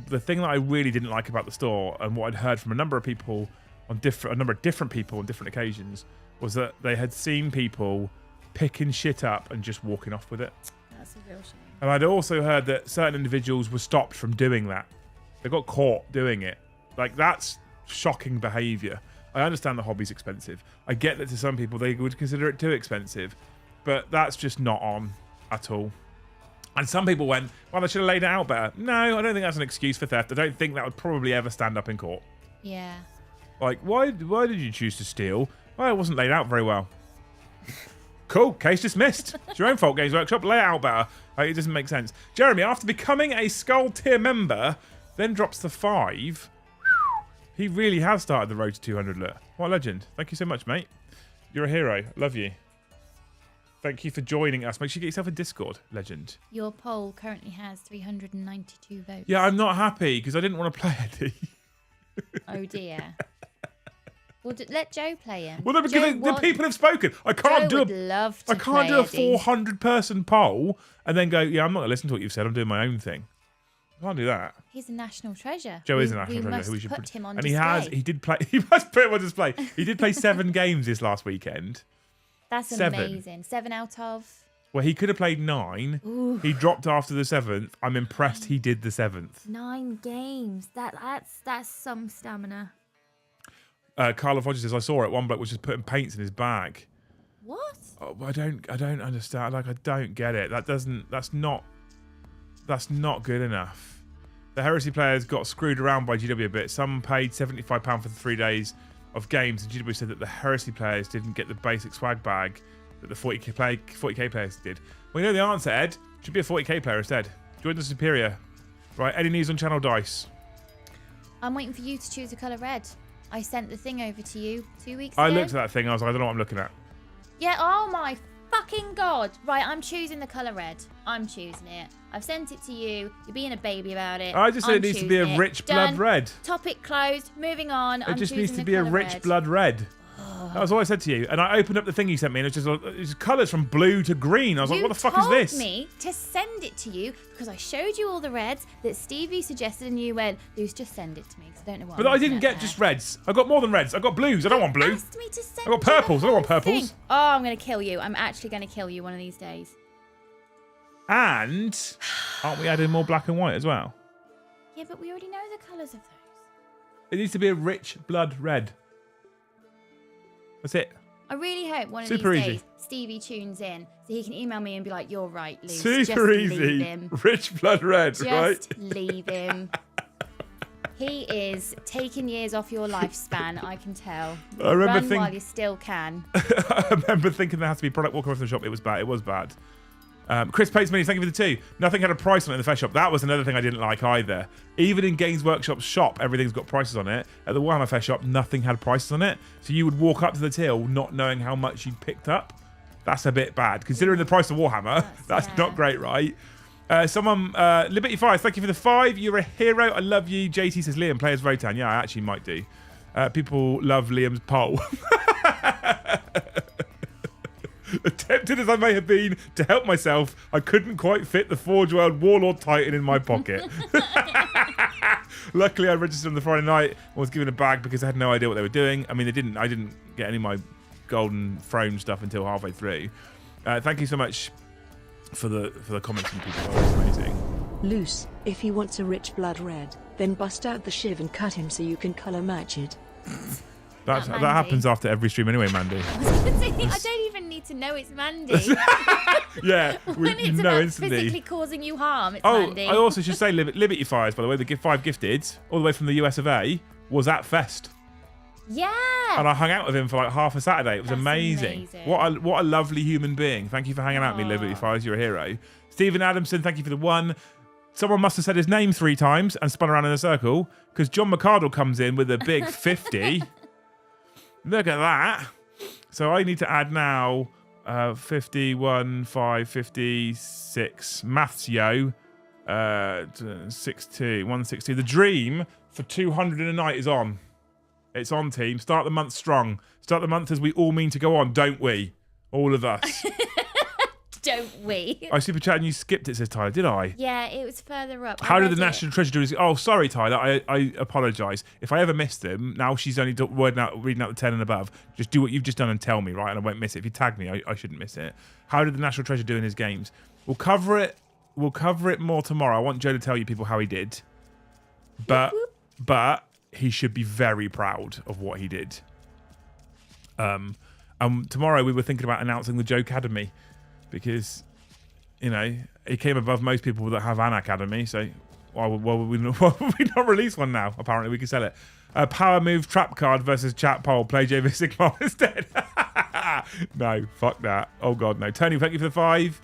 the thing that I really didn't like about the store, and what I'd heard from a number of people on different people on different occasions, was that they had seen people picking shit up and just walking off with it. That's a real shame. And I'd also heard that certain individuals were stopped from doing that. They got caught doing it. Like, that's shocking behaviour. I understand the hobby's expensive. I get that to some people they would consider it too expensive. But that's just not on at all. And some people went, well, they should have laid it out better. No, I don't think that's an excuse for theft. I don't think that would probably ever stand up in court. Yeah. Like, why did you choose to steal? Well, it wasn't laid out very well. Cool, case dismissed. It's your own fault, Games Workshop. Lay it out better. Like, it doesn't make sense. Jeremy, after becoming a Skull tier member, then drops the 5. He really has started the road to 200. Look, what a legend. Thank you so much, mate. You're a hero. Love you. Thank you for joining us. Make sure you get yourself a Discord, legend. Your poll currently has 392 votes. Yeah, I'm not happy because I didn't want to play Eddie. Oh dear. Well, let Joe play him. Well, no, because the people have spoken. I can't do a 400-person poll and then go, yeah, I'm not going to listen to what you've said. I'm doing my own thing. I can't do that. He's a national treasure. Joe is a national treasure. We must put him on and display. He did play. He must put him on display. He did play 7 games this last weekend. That's 7. amazing. 7 out of... Well, he could have played 9. Ooh. He dropped after the 7th. I'm impressed he did the 7th. 9 games. That's some stamina. Carla Rogers says, I saw it. One bloke was just putting paints in his bag. What? Oh, I don't understand. Like, I don't get it. That's not good enough. The Heresy players got screwed around by GW a bit. Some paid £75 for the 3 days of games, and GW said that the Heresy players didn't get the basic swag bag that the 40k players did. Well, you know the answer, Ed. Should be a 40k player instead. Join the Superior. Right, any news on Channel Dice? I'm waiting for you to choose a colour red. I sent the thing over to you 2 weeks ago. I looked at that thing. I was like, I don't know what I'm looking at. Yeah, oh my fucking God. Right, I'm choosing the colour red. I'm choosing it. I've sent it to you. You're being a baby about it. I just said it needs to be a rich blood red. Topic closed. Moving on. It just needs to be a rich blood red. That was all I said to you. And I opened up the thing you sent me, and it was colours from blue to green. I was like, what the fuck is this? You told me to send it to you because I showed you all the reds that Stevie suggested, and you went, Luce, just send it to me because I don't know what. But I didn't get just reds. I got more than reds. I got blues. I don't want blue. Asked me to send I got purples. I don't want purples. Oh, I'm going to kill you. I'm actually going to kill you one of these days. And aren't we adding more black and white as well? Yeah, but we already know the colours of those. It needs to be a rich blood red. That's it. I really hope one of Super these easy. days Stevie tunes in so he can email me and be like, you're right, Luce. Super just leave easy. him. Rich blood red, right? Just leave him. He is taking years off your lifespan, I can tell. I remember Run while you still can. I remember thinking there has to be product walking off the shop. It was bad. It was bad. Chris Pates Mini, thank you for the 2. Nothing had a price on it in the Fest shop. That was another thing I didn't like either. Even in Games Workshop's shop, everything's got prices on it. At the Warhammer Fest shop, nothing had prices on it. So you would walk up to the till not knowing how much you'd picked up. That's a bit bad. Considering the price of Warhammer, that's not great, right? Someone, Liberty Fires, thank you for the 5. You're a hero. I love you. JT says, Liam, play as Rotan. Yeah, I actually might do. People love Liam's poll. Tempted as I may have been to help myself, I couldn't quite fit the Forge World Warlord Titan in my pocket. Luckily, I registered on the Friday night and was given a bag because I had no idea what they were doing. I mean, I didn't get any of my golden throne stuff until halfway through. Thank you so much for the comments from people. That was amazing. Luce, if he wants a rich blood red, then bust out the shiv and cut him so you can colour match it. That happens after every stream anyway, Mandy. I don't even need to know it's Mandy. Yeah, when it's know about instantly. physically causing you harm, it's Mandy. I also should say Liberty Fires, by the way, the 5 gifted, all the way from the US of A, was at Fest. Yeah. And I hung out with him for like half a Saturday. It was amazing. What a lovely human being. Thank you for hanging out with me, Liberty Fires. You're a hero. Stephen Adamson, thank you for the 1. Someone must have said his name 3 times and spun around in a circle because John McCardle comes in with a big 50. Look at that. So I need to add now 51, 5, 56. Maths, yo. 62, 162. The dream for 200 in a night is on. It's on, team. Start the month strong. Start the month as we all mean to go on, don't we? All of us. Don't we? I super chat and you skipped it, says Tyler. Did I? Yeah, it was further up. How did the National Treasure do his... Oh, sorry, Tyler. I apologise. If I ever missed them, now she's only reading out the 10 and above. Just do what you've just done and tell me, right? And I won't miss it. If you tag me, I shouldn't miss it. How did the National Treasure do in his games? We'll cover it more tomorrow. I want Joe to tell you people how he did. But he should be very proud of what he did. Tomorrow we were thinking about announcing the Joe Academy. Because, you know, he came above most people that have an academy, so why would we not release one now? Apparently, we can sell it. Power move trap card versus chat poll. Play JV Sigma instead. No, fuck that. Oh, God, no. Tony, thank you for the 5.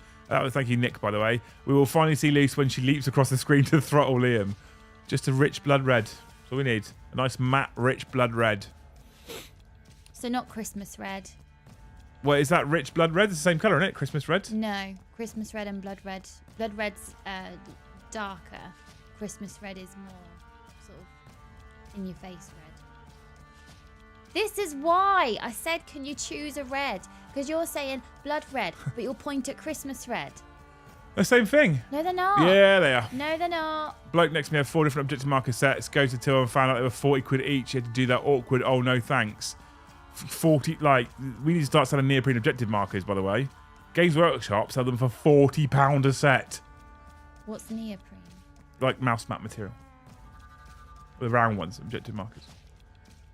Thank you, Nick, by the way. We will finally see Luce when she leaps across the screen to throttle Liam. Just a rich blood red. That's all we need. A nice matte, rich blood red. So not Christmas red. Well, is that rich blood red? It's the same colour, isn't it? Christmas red? No, Christmas red and blood red. Blood red's darker. Christmas red is more sort of in your face red. This is why I said, can you choose a red? Because you're saying blood red, but you'll point at Christmas red. The same thing. No, they're not. Yeah, they are. No, they're not. Bloke next to me had 4 different objective marker sets. Go to till and found out they were 40 quid each. He had to do that awkward, oh no thanks. 40, like, we need to start selling neoprene objective markers, by the way. Games Workshop sell them for £40 a set. What's neoprene? Like mouse mat material. The round ones, objective markers.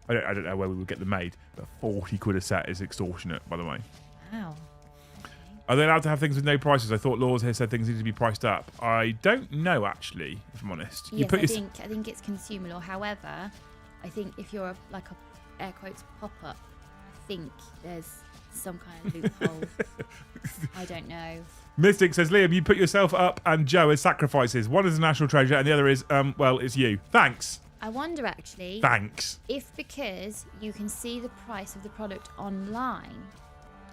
I don't know where we would get them made, but 40 quid a set is extortionate, by the way. Wow. Are they allowed to have things with no prices? I thought laws here said things need to be priced up. I don't know, actually, if I'm honest. Yes, I think it's consumer law. However, I think if you're a air quotes pop-up, I think there's some kind of loophole. I don't know. Mystic says, Liam, you put yourself up and Joe as sacrifices. One is a national treasure and the other is, well, it's you. Thanks. I wonder, actually, thanks. If because you can see the price of the product online,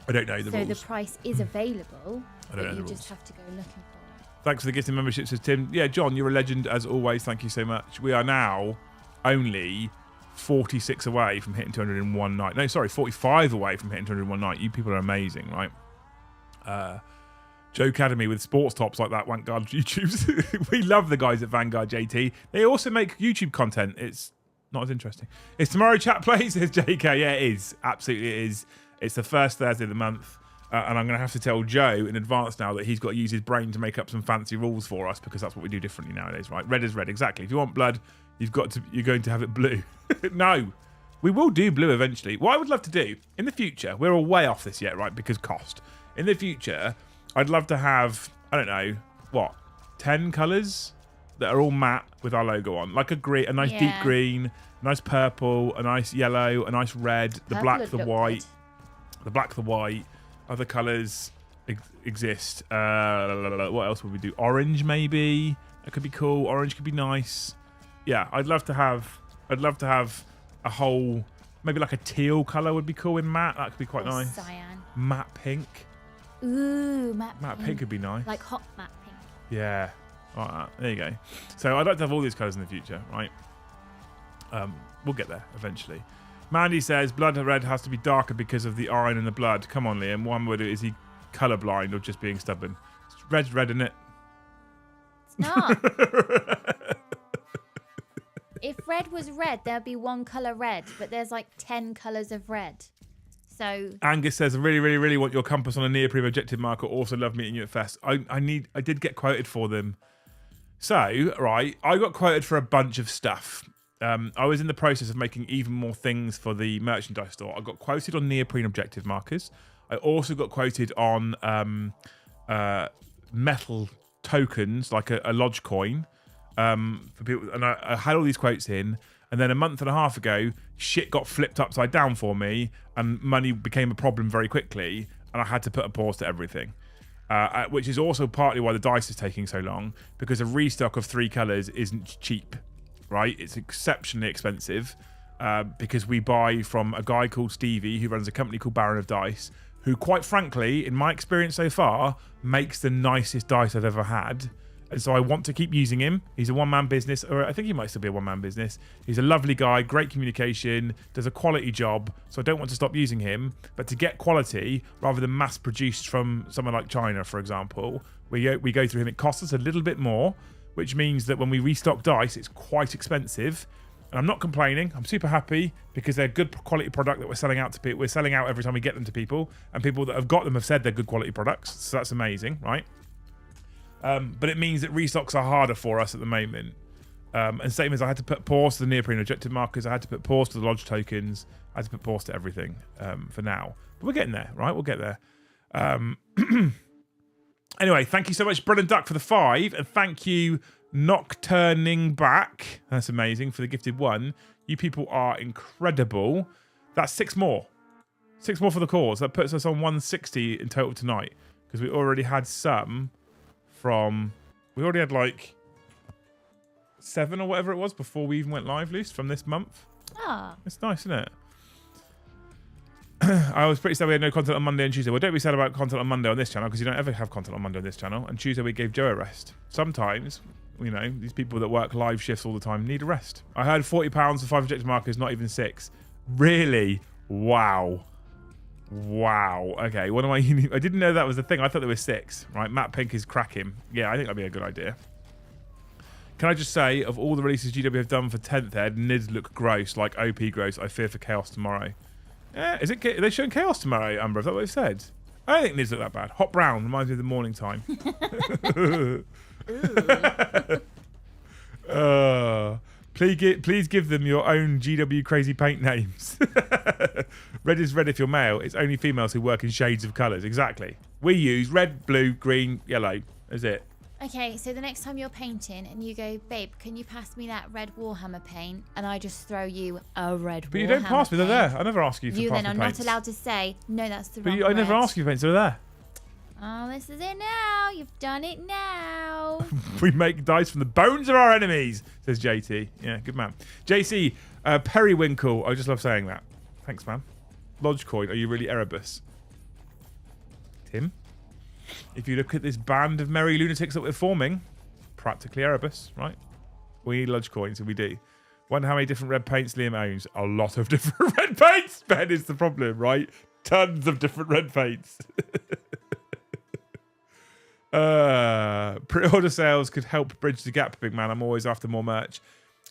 I don't know the so rules. the price is available, I don't know but the you rules. just have to go looking for it. Thanks for the gifted membership, says Tim. Yeah, John, you're a legend as always. Thank you so much. We are now only 46 away from hitting 200 in one night. No, sorry, 45 away from hitting 200 in one night. You people are amazing, right? Joe Academy with sports tops like that, Vanguard YouTubes. We love the guys at Vanguard JT. They also make YouTube content. It's not as interesting. It's tomorrow chat play, says JK. Yeah, it is. Absolutely it is. It's the first Thursday of the month. And I'm going to have to tell Joe in advance now that he's got to use his brain to make up some fancy rules for us, because that's what we do differently nowadays, right? Red is red, exactly. If you want blood, you're going to have it blue. No, we will do blue eventually. What I would love to do in the future, we're all way off this yet, right? Because cost. In the future, I'd love to have, I don't know, 10 colours that are all matte with our logo on, like a nice deep green, a nice purple, a nice yellow, a nice red, the black, the white, the black, the white. Other colours exist. What else would we do? Orange, maybe. That could be cool. Orange could be nice. Yeah, I'd love to have a whole, maybe like a teal colour would be cool in matte. That could be quite nice. Cyan. Matte pink. Ooh, matte pink could be nice. Like hot matte pink. Yeah. Like that. There you go. So I'd like to have all these colours in the future, right? We'll get there eventually. Mandy says blood red has to be darker because of the iron in the blood. Come on, Liam. One word, is he colourblind or just being stubborn? Red's red, isn't it? It's not. If red was red, there'd be one colour red, but there's like 10 colours of red. So Angus says, I really, really, really want your compass on a neoprene objective marker. Also love meeting you at Fest. I did get quoted for them. So, right, I got quoted for a bunch of stuff. I was in the process of making even more things for the merchandise store. I got quoted on neoprene objective markers. I also got quoted on metal tokens, like a lodge coin, for people. And I had all these quotes in. And then a month and a half ago, shit got flipped upside down for me, and money became a problem very quickly, and I had to put a pause to everything. Which is also partly why the dice is taking so long, because a restock of 3 colours isn't cheap. Right, it's exceptionally expensive because we buy from a guy called Stevie who runs a company called Baron of Dice, who, quite frankly, in my experience so far, makes the nicest dice I've ever had. And so I want to keep using him. He's a one-man business, or I think he might still be a one-man business. He's a lovely guy, great communication, does a quality job, so I don't want to stop using him. But to get quality, rather than mass-produced from somewhere like China, for example, we go through him. It costs us a little bit more, which means that when we restock dice, it's quite expensive. And I'm not complaining. I'm super happy because they're good quality product that we're selling out to people. We're selling out every time we get them to people, and people that have got them have said they're good quality products. So that's amazing, right? But it means that restocks are harder for us at the moment. And same as I had to put pause to the neoprene objective markers, I had to put pause to the lodge tokens, I had to put pause to everything for now. But we're getting there, right? We'll get there. Anyway, thank you so much, Brennan Duck, for the 5, and thank you, Nocturning Back. That's amazing for the gifted 1. You people are incredible. That's 6 more. 6 more for the cause. That puts us on 160 in total tonight, because we already had some from... We already had like 7 or whatever it was before we even went live, Luce, from this month. Ah. It's nice, isn't it? I was pretty sad we had no content on Monday and Tuesday. Well, don't be sad about content on Monday on this channel, because you don't ever have content on Monday on this channel. And Tuesday we gave Joe a rest. Sometimes, you know, these people that work live shifts all the time need a rest. I heard £40 for 5 objective markers, not even 6. Really? Wow. Wow. Okay, what am I... I didn't know that was the thing. I thought there were 6. Right, Matt Pink is cracking. Yeah, I think that'd be a good idea. Can I just say, of all the releases GW have done for 10th Ed, NIDs look gross, like OP gross. I fear for Chaos tomorrow. Yeah, is it? Are they showing Chaos tomorrow, Amber? Is that what they've said? I don't think NIDs look that bad. Hot brown reminds me of the morning time. Please give them your own GW crazy paint names. Red is red if you're male. It's only females who work in shades of colours. Exactly. We use red, blue, green, yellow. Is it? Okay, so the next time you're painting and you go, babe, can you pass me that red Warhammer paint? And I just throw you a red Warhammer. But you don't pass me, they're there. I never ask you for You pass then me are paints. not allowed to say, no, that's the But wrong I never red. ask you for paints, they're there. Oh, this is it now. You've done it now. We make dice from the bones of our enemies, says JT. Yeah, good man. JC, Periwinkle. I just love saying that. Thanks, man. Lodge coin. Are you really Erebus? Tim, if you look at this band of merry lunatics that we're forming, practically Erebus, right? We need Lodge coins, and we do. Wonder how many different red paints Liam owns. A lot of different red paints, Ben, is the problem, right? Tons of different red paints. Pre-order sales could help bridge the gap, big man. I'm always after more merch.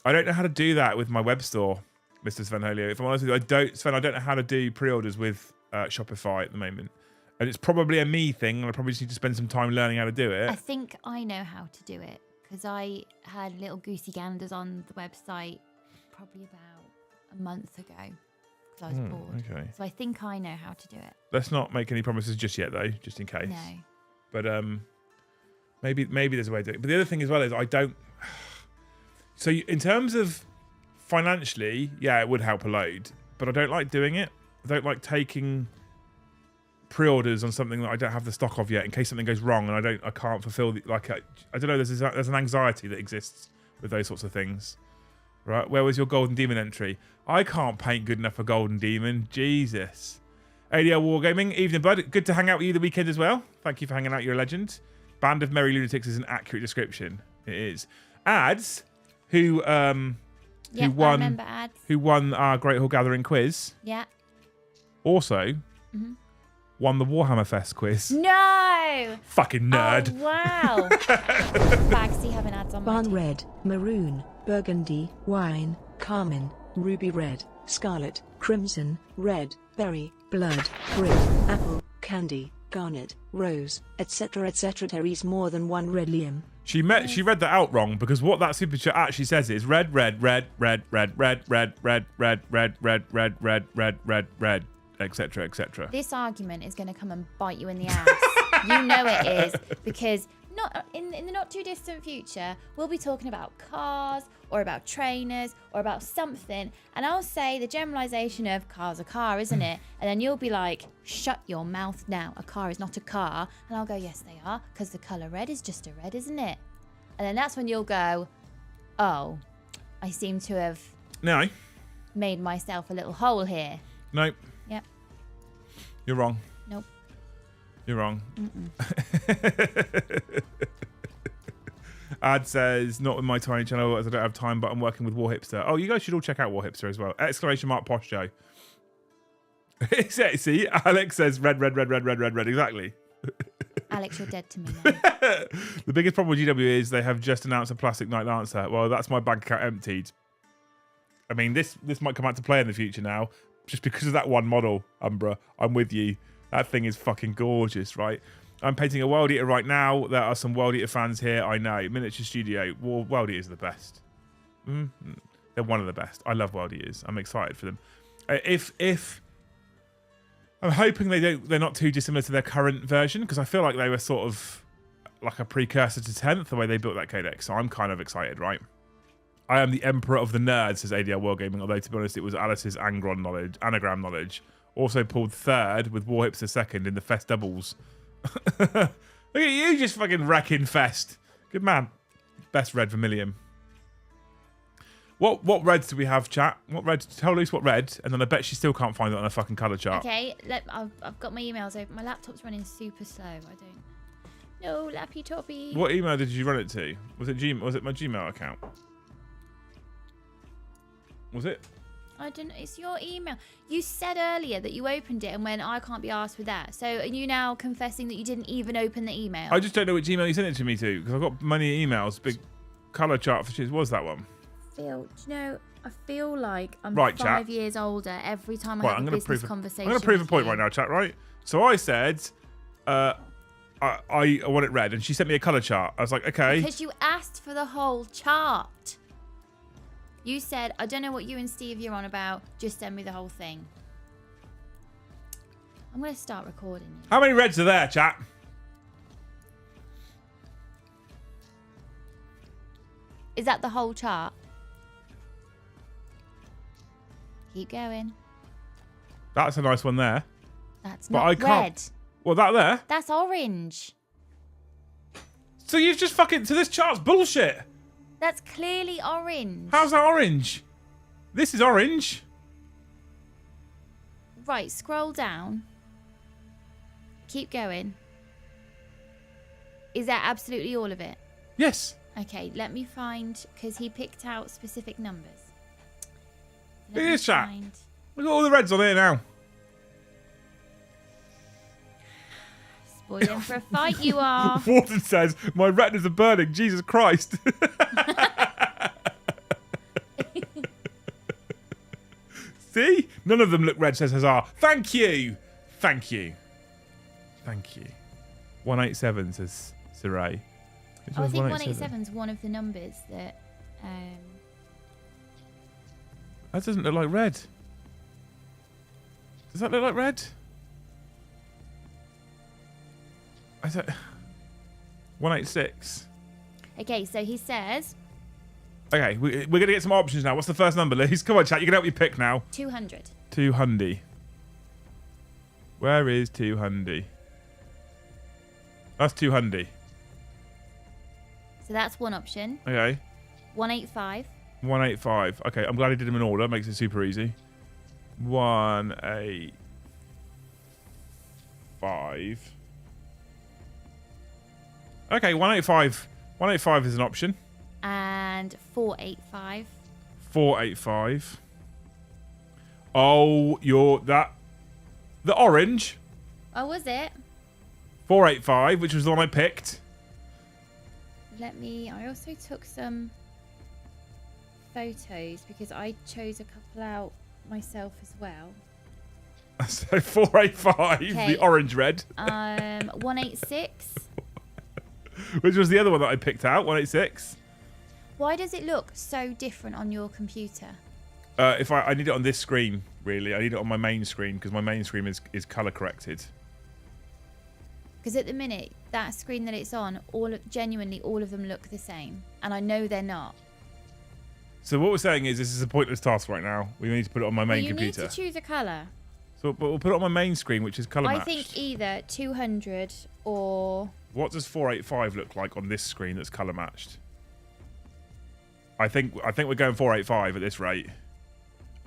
I don't know how to do that with my web store, Mr. Sven Holio. If I'm honest with you, I don't know how to do pre-orders with Shopify at the moment. And it's probably a me thing, and I probably just need to spend some time learning how to do it. I think I know how to do it, because I had little goosey ganders on the website probably about a month ago, because I was bored. Okay. So I think I know how to do it. Let's not make any promises just yet, though, just in case. No. But maybe there's a way to do it. But the other thing as well is I don't... So in terms of financially, yeah, it would help a load. But I don't like doing it. I don't like taking pre-orders on something that I don't have the stock of yet in case something goes wrong and I can't fulfill I don't know, there's an anxiety that exists with those sorts of things. Right? Where was your Golden Demon entry? I can't paint good enough for Golden Demon. Jesus. ADL Wargaming, evening bud. Good to hang out with you the weekend as well. Thank you for hanging out. You're a legend. Band of Merry Lunatics is an accurate description. It is. Ads, who won our Great Hall Gathering quiz. Yeah. Also won the Warhammer Fest quiz. No! Fucking nerd. Oh, wow. Bagsy having ads on my Barn team. red, maroon, burgundy, wine, carmine, ruby red, scarlet, crimson, red, berry, blood, brick, apple, candy, garnet, rose, etc. etc. There is more than one red, Liam. She read that out wrong, because what that super chat actually says is red, red, red, red, red, red, red, red, red, red, red, red, red, red, red, red, etc. etc. This argument is going to come and bite you in the ass. You know it is, because not in the not too distant future, we'll be talking about cars or about trainers or about something, and I'll say the generalization of car's a car, isn't it? And then you'll be like, shut your mouth now. A car is not a car. And I'll go, yes, they are, because the color red is just a red, isn't it? And then that's when you'll go, oh, I seem to have made myself a little hole here. Nope. Yep. You're wrong. Nope. You're wrong. Ad says, not with my tiny channel as I don't have time, but I'm working with War Hipster. Oh, you guys should all check out War Hipster as well. Exclamation mark posh show. See, Alex says red, red, red, red, red, red, red. Exactly. Alex, you're dead to me now. The biggest problem with GW is they have just announced a plastic Night Lancer. Well, that's my bank account emptied. I mean, this might come out to play in the future now, just because of that one model, Umbra. I'm with you. That thing is fucking gorgeous, right? I'm painting a World Eater right now. There are some World Eater fans here, I know. Miniature Studio. World Eaters are the best. They're one of the best. I love World Eaters. I'm excited for them. If I'm hoping they're not too dissimilar to their current version, because I feel like they were sort of like a precursor to 10th, the way they built that codex. So I'm kind of excited, right? I am the emperor of the nerds, says ADL Wargaming, although to be honest, it was Alice's anagram knowledge. Also pulled third with War Hipster second in the Fest doubles. Look at you just fucking wrecking Fest. Good man. Best red vermilion. What reds do we have, chat? What red? Tell Luce what red, and then I bet she still can't find it on a fucking colour chart. Okay, I've got my emails open. My laptop's running super slow. No, lappy toppy. What email did you run it to? Was it my Gmail account? Was it? I don't know. It's your email. You said earlier that you opened it and went, I can't be asked with that. So are you now confessing that you didn't even open the email? I just don't know which email you sent it to me to, because I've got many emails. Big colour chart for shit. Was that one? I feel like I'm right, 5 chat. years older every time I have a business conversation. I'm going to prove a point right now, chat, right? So I said, I want it red, and she sent me a colour chart. I was like, okay. Because you asked for the whole chart. You said, I don't know what you and Steve you're on about. Just send me the whole thing. I'm going to start recording you. How many reds are there, chat? Is that the whole chart? Keep going. That's a nice one there. That's but not I can't. red. Well, that there? That's orange. So you've just fucking... So this chart's bullshit. That's clearly orange. How's that orange? This is orange. Right, scroll down. Keep going. Is that absolutely all of it? Yes. Okay, let me find, because he picked out specific numbers. Look at this chat. Look at all the reds on here now. Spoiling for a fight, you are. Warden says, my retinas are burning. Jesus Christ. See? None of them look red, says Hazard. Thank you. Thank you. Thank you. 187, says Saray. Oh, I think 187 is one of the numbers that... That doesn't look like red. Does that look like red? I don't... 186. Okay, so he says... Okay, we're going to get some options now. What's the first number, Liz? Come on, chat. You can help me pick now. 200. 200. Where is 200? That's 200. So that's one option. Okay. 185. 185. Okay, I'm glad he did them in order. Makes it super easy. 185. Okay, 185. 185 is an option. And 485. 485. Oh, you're that. The orange. Oh, was it? 485, which was the one I picked. I also took some photos because I chose a couple out myself as well. So 485, okay. The orange red. 186. Which was the other one that I picked out, 186. Why does it look so different on your computer? If I need it on this screen, really. I need it on my main screen because my main screen is color corrected. Because at the minute, that screen that it's on, genuinely all of them look the same. And I know they're not. So what we're saying is this is a pointless task right now. We need to put it on my main you computer. You need to choose a colour. So, but we'll put it on my main screen, which is color matched. I think either 200 or... What does 485 look like on this screen that's color matched? I think we're going 485 at this rate. I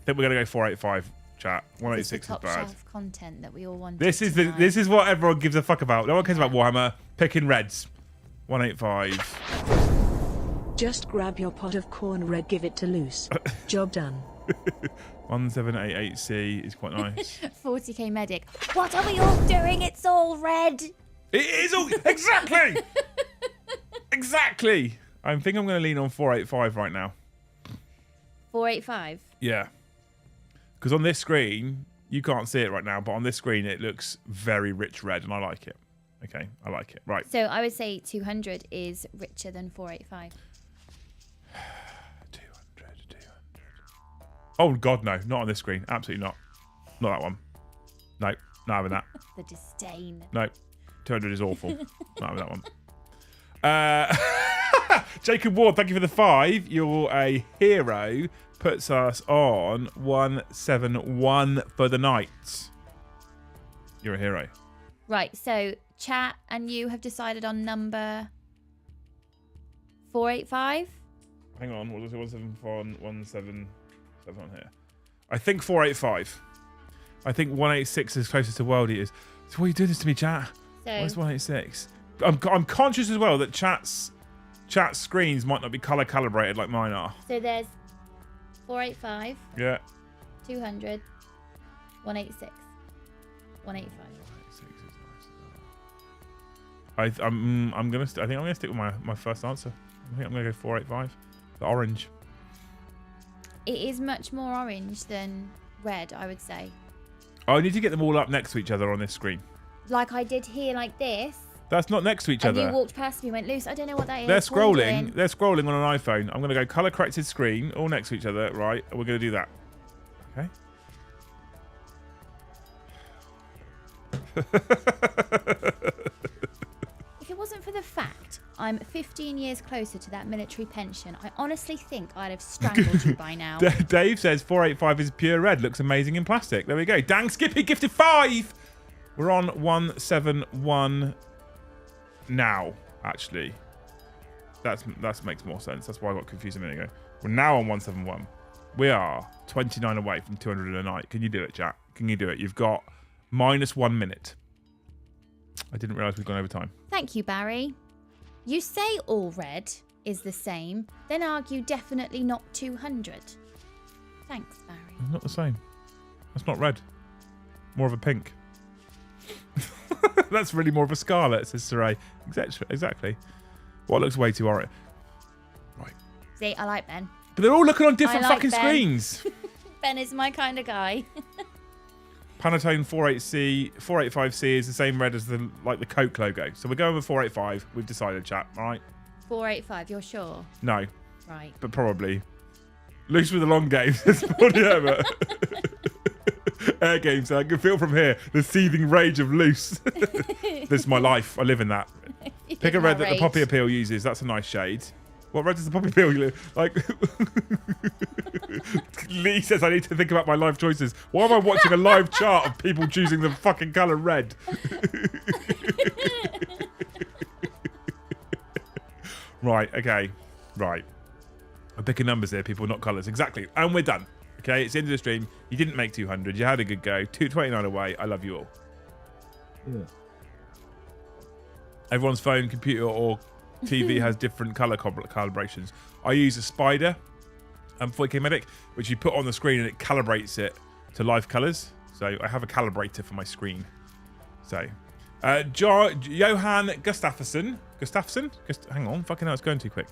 think we're going to go 485, chat. 186 is top bad. shelf content that we all want. This is what everyone gives a fuck about. No one cares about Warhammer. Picking reds. 185. Just grab your pot of corn red, give it to Luce. Job done. 1788C is quite nice. 40k medic. What are we all doing? It's all red. It is all exactly. Exactly. I think I'm going to lean on 485 right now. 485. Yeah. Because on this screen, you can't see it right now, but on this screen, it looks very rich red, and I like it. Okay, I like it. Right. So I would say 200 is richer than 485. 200. Oh, God, no. Not on this screen. Absolutely not. Not that one. No, not having that. The disdain. No. 200 is awful. Not having that one. Jacob Ward, thank you for the 5. You're a hero. Puts us on 171 for the night. You're a hero. Right, so chat and you have decided on number 485? Hang on, what was it? 177 on here. I think 485. I think 186 is closest to World Eaters. So why are you doing this to me, chat? So, what's 186? I'm conscious as well that chat's screens might not be color calibrated like mine are. So there's 485. Yeah. 200. 186. 185. I think I'm gonna stick with my first answer. I think I'm gonna go 485. The orange. It is much more orange than red, I would say. I need to get them all up next to each other on this screen. Like I did here, like this. That's not next to each other. And you walked past me and went, Luce, I don't know what that is. They're scrolling. They're scrolling on an iPhone. I'm going to go color corrected screen, all next to each other, right? And we're going to do that. Okay. If it wasn't for the fact I'm 15 years closer to that military pension, I honestly think I'd have strangled you by now. Dave says 485 is pure red. Looks amazing in plastic. There we go. Dang Skippy gifted 5. We're on 171 now, actually. That makes more sense. That's why I got confused a minute ago. We're now on 171. We are 29 away from 200 a night. Can you do it, Jack? Can you do it? You've got -1 minute. I didn't realise we'd gone over time. Thank you, Barry. You say all red is the same, then argue definitely not 200. Thanks, Barry. Not the same. That's not red. More of a pink. That's really more of a scarlet, says Saray. Exactly. Well, it looks way too orange. Right. See, I like Ben. But they're all looking on different I like fucking Ben. screens. Ben is my kind of guy. Pantone 485C is the same red as the Coke logo. So we're going with 485. We've decided, chat. All right. 485, you're sure? No, Right. but probably. Loose with the long games. It's probably ever. Air games. I can feel from here the seething rage of loose. This is my life. I live in that. Pick a red that the poppy appeal uses. That's a nice shade. What red does the poppy appeal use? Like, Lee says I need to think about my life choices. Why am I watching a live chart of people choosing the fucking colour red? Right, okay. Right. I'm picking numbers here, people, not colours. Exactly. And we're done. Okay, it's the end of the stream. You didn't make 200. You had a good go. 229 away. I love you all. Yeah. Everyone's phone, computer, or TV has different colour calibrations. I use a Spider 40K Medic, which you put on the screen and it calibrates it to live colours. So I have a calibrator for my screen. So, Johan Gustafsson. Hang on, fucking hell, it's going too quick.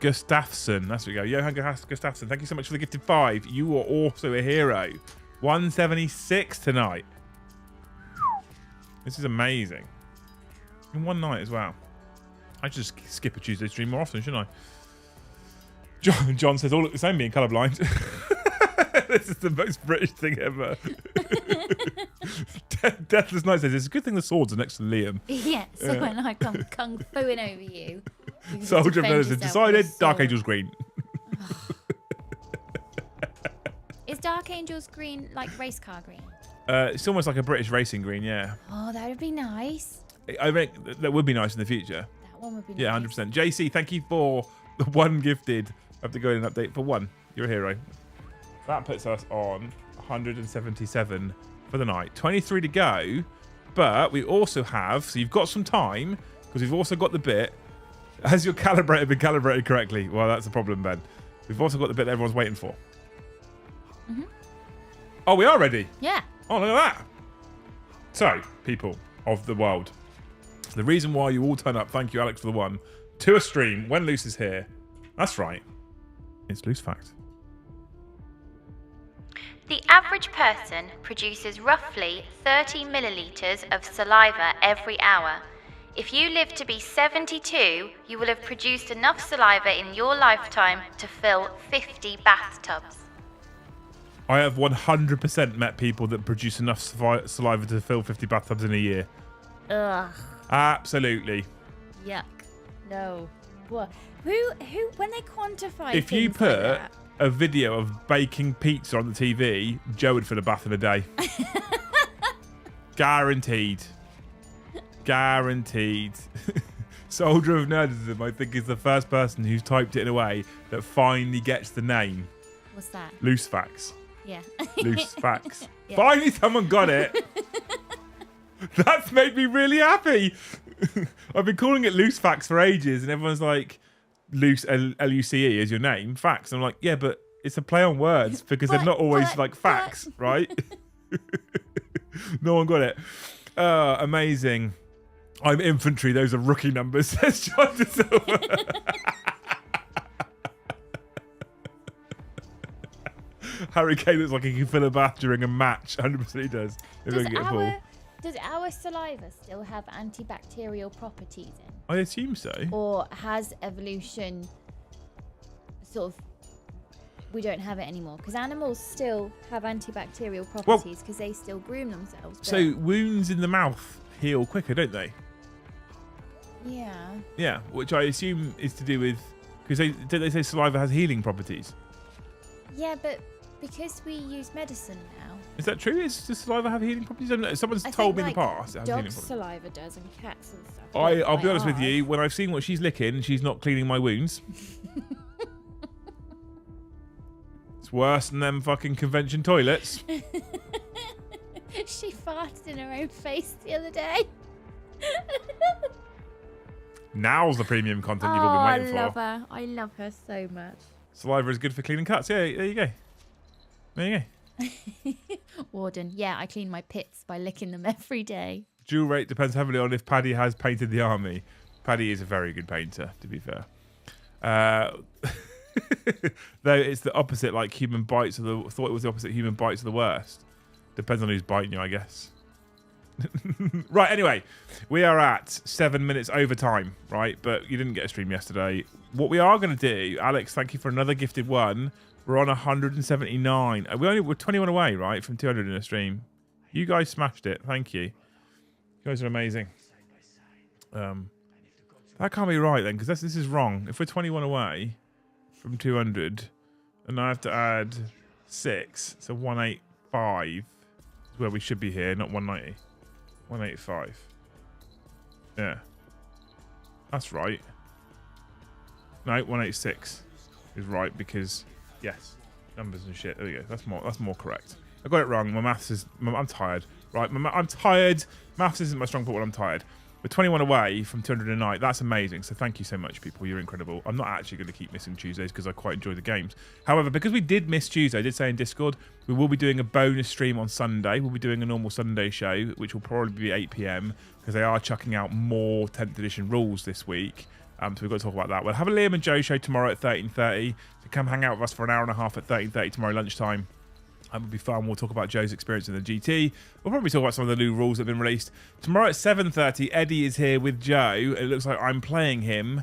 Gustafsson, that's what we go. Johan Gustafsson, thank you so much for the gifted 5. You are also a hero. 176 tonight. This is amazing. In one night as well. I should just skip a Tuesday stream more often, shouldn't I? John says, all look the same being colourblind. This is the most British thing ever. Deathless Knight says, it's a good thing the swords are next to Liam. Yeah, so when I come kung fuing over you. Soldier of Medicine decided Dark Angel's green. Is Dark Angel's green like race car green? It's almost like a British racing green, yeah. Oh, that would be nice. I think that would be nice in the future. That one would be Yeah, nice. 100%. JC, thank you for the one gifted. I have to go in and update for one. You're a hero. That puts us on 177 for the night. 23 to go, but we also have, so you've got some time, because we've also got the bit. Has your calibrator been calibrated correctly? Well, that's a problem, Ben. We've also got the bit that everyone's waiting for. Mm-hmm. Oh, we are ready. Yeah. Oh, look at that. So, people of the world, the reason why you all turn up, thank you, Alex, for the one, to a stream when Luce is here. That's right. It's Luce Fact. The average person produces roughly 30 millilitres of saliva every hour. If you live to be 72, you will have produced enough saliva in your lifetime to fill 50 bathtubs. I have 100% met people that produce enough saliva to fill 50 bathtubs in a year. Ugh. Absolutely. Yuck. No. What? Who? When they quantify If you things put like that, a video of baking pizza on the TV, Joe would fill a bath in a day. Guaranteed. Guaranteed. Soldier of Nerdism, I think, is the first person who's typed it in a way that finally gets the name. what's that? Loose Facts. Yeah. Loose Facts. Yeah. Finally someone got it. That's made me really happy. I've been calling it Loose Facts for ages, and everyone's like, Loose, L-U-C-E is your name, Facts. I'm like, yeah, but it's a play on words because they're not always like facts, right? No one got it. Amazing. I'm infantry. Those are rookie numbers, says John De Silva. Harry Kane looks like he can fill a bath during a match. 100% he does. Maybe I can get a ball. Does our saliva still have antibacterial properties in? I assume so. Or has evolution sort of... We don't have it anymore? Because animals still have antibacterial properties because they still groom themselves. But... So wounds in the mouth heal quicker, don't they? Yeah. Yeah, which I assume is to do with... Because don't they say saliva has healing properties? Yeah, but because we use medicine now... Is that true? Does saliva have healing properties? I don't know. Someone's I told think, me in the past it has healing Dog's properties. saliva does and cats and stuff. I'll be honest with you. When I've seen what she's licking, she's not cleaning my wounds. It's worse than them fucking convention toilets. She farted in her own face the other day. Now's the premium content you've all been waiting for. I love her. I love her so much. Saliva is good for cleaning cuts. Yeah, there you go. There you go. Warden, yeah, I clean my pits by licking them every day. Dual rate depends heavily on if Paddy has painted the army. Paddy is a very good painter, to be fair. Though it's the opposite, like human bites are the. Thought it was the opposite. Human bites are the worst. Depends on who's biting you, I guess. Right. Anyway, we are at 7 minutes overtime, right? But you didn't get a stream yesterday. What we are going to do, Alex, thank you for another gifted one. We're on 179. We're 21 away, right, from 200 in a stream. You guys smashed it. Thank you. You guys are amazing. That can't be right then, because this is wrong. If we're 21 away from 200, and I have to add 6, so 185 is where we should be here, not 190. 185. Yeah. That's right. No, 186 is right because, yes, numbers and shit. There we go. That's more correct. I got it wrong. My maths is... I'm tired. Right, I'm tired. Maths isn't my strong point when I'm tired. We're 21 away from 200 a night. That's amazing. So thank you so much, people. You're incredible. I'm not actually going to keep missing Tuesdays because I quite enjoy the games. However, because we did miss Tuesday, I did say in Discord, we will be doing a bonus stream on Sunday. We'll be doing a normal Sunday show, which will probably be 8 PM because they are chucking out more 10th edition rules this week. So we've got to talk about that. We'll have a Liam and Joe show tomorrow at 13:30. So come hang out with us for an hour and a half at 13:30 tomorrow lunchtime. That would be fun. We'll talk about Joe's experience in the GT. We'll probably talk about some of the new rules that have been released. Tomorrow at 7:30, Eddie is here with Joe. It looks like I'm playing him.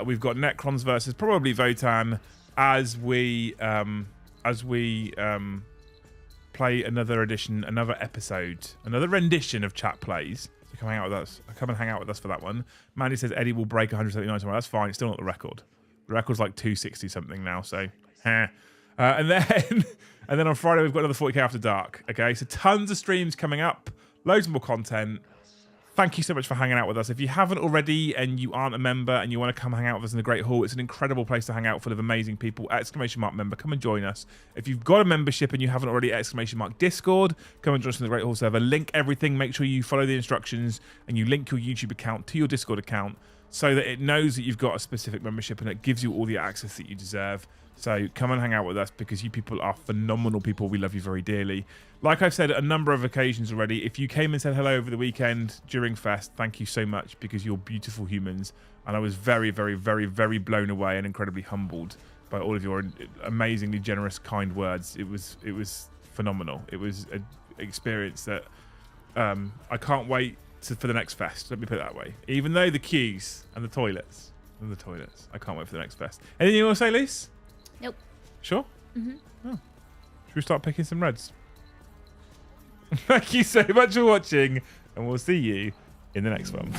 We've got Necrons versus probably Votan as we play another edition, another episode, another rendition of Chat Plays. So come hang out with us. Come and hang out with us for that one. Mandy says Eddie will break 179 tomorrow. That's fine. It's still not the record. The record's like 260 something now. So, and then on Friday, we've got another 40k After Dark. Okay, so tons of streams coming up, loads more content. Thank you so much for hanging out with us. If you haven't already and you aren't a member and you want to come hang out with us in the Great Hall, it's an incredible place to hang out full of amazing people. ! Member, come and join us. If you've got a membership and you haven't already, ! Discord, come and join us in the Great Hall server. Link everything. Make sure you follow the instructions and you link your YouTube account to your Discord account so that it knows that you've got a specific membership and it gives you all the access that you deserve. So come and hang out with us because you people are phenomenal people. We love you very dearly. Like I've said a number of occasions already, if you came and said hello over the weekend during Fest, thank you so much because you're beautiful humans. And I was very, very, very, very blown away and incredibly humbled by all of your amazingly generous, kind words. It was phenomenal. It was an experience that I can't wait for the next Fest. Let me put it that way. Even though the queues and the toilets, I can't wait for the next Fest. Anything you want to say, Lise? Nope. Sure? Mm-hmm. Oh. Should we start picking some reds? Thank you so much for watching, and we'll see you in the next one.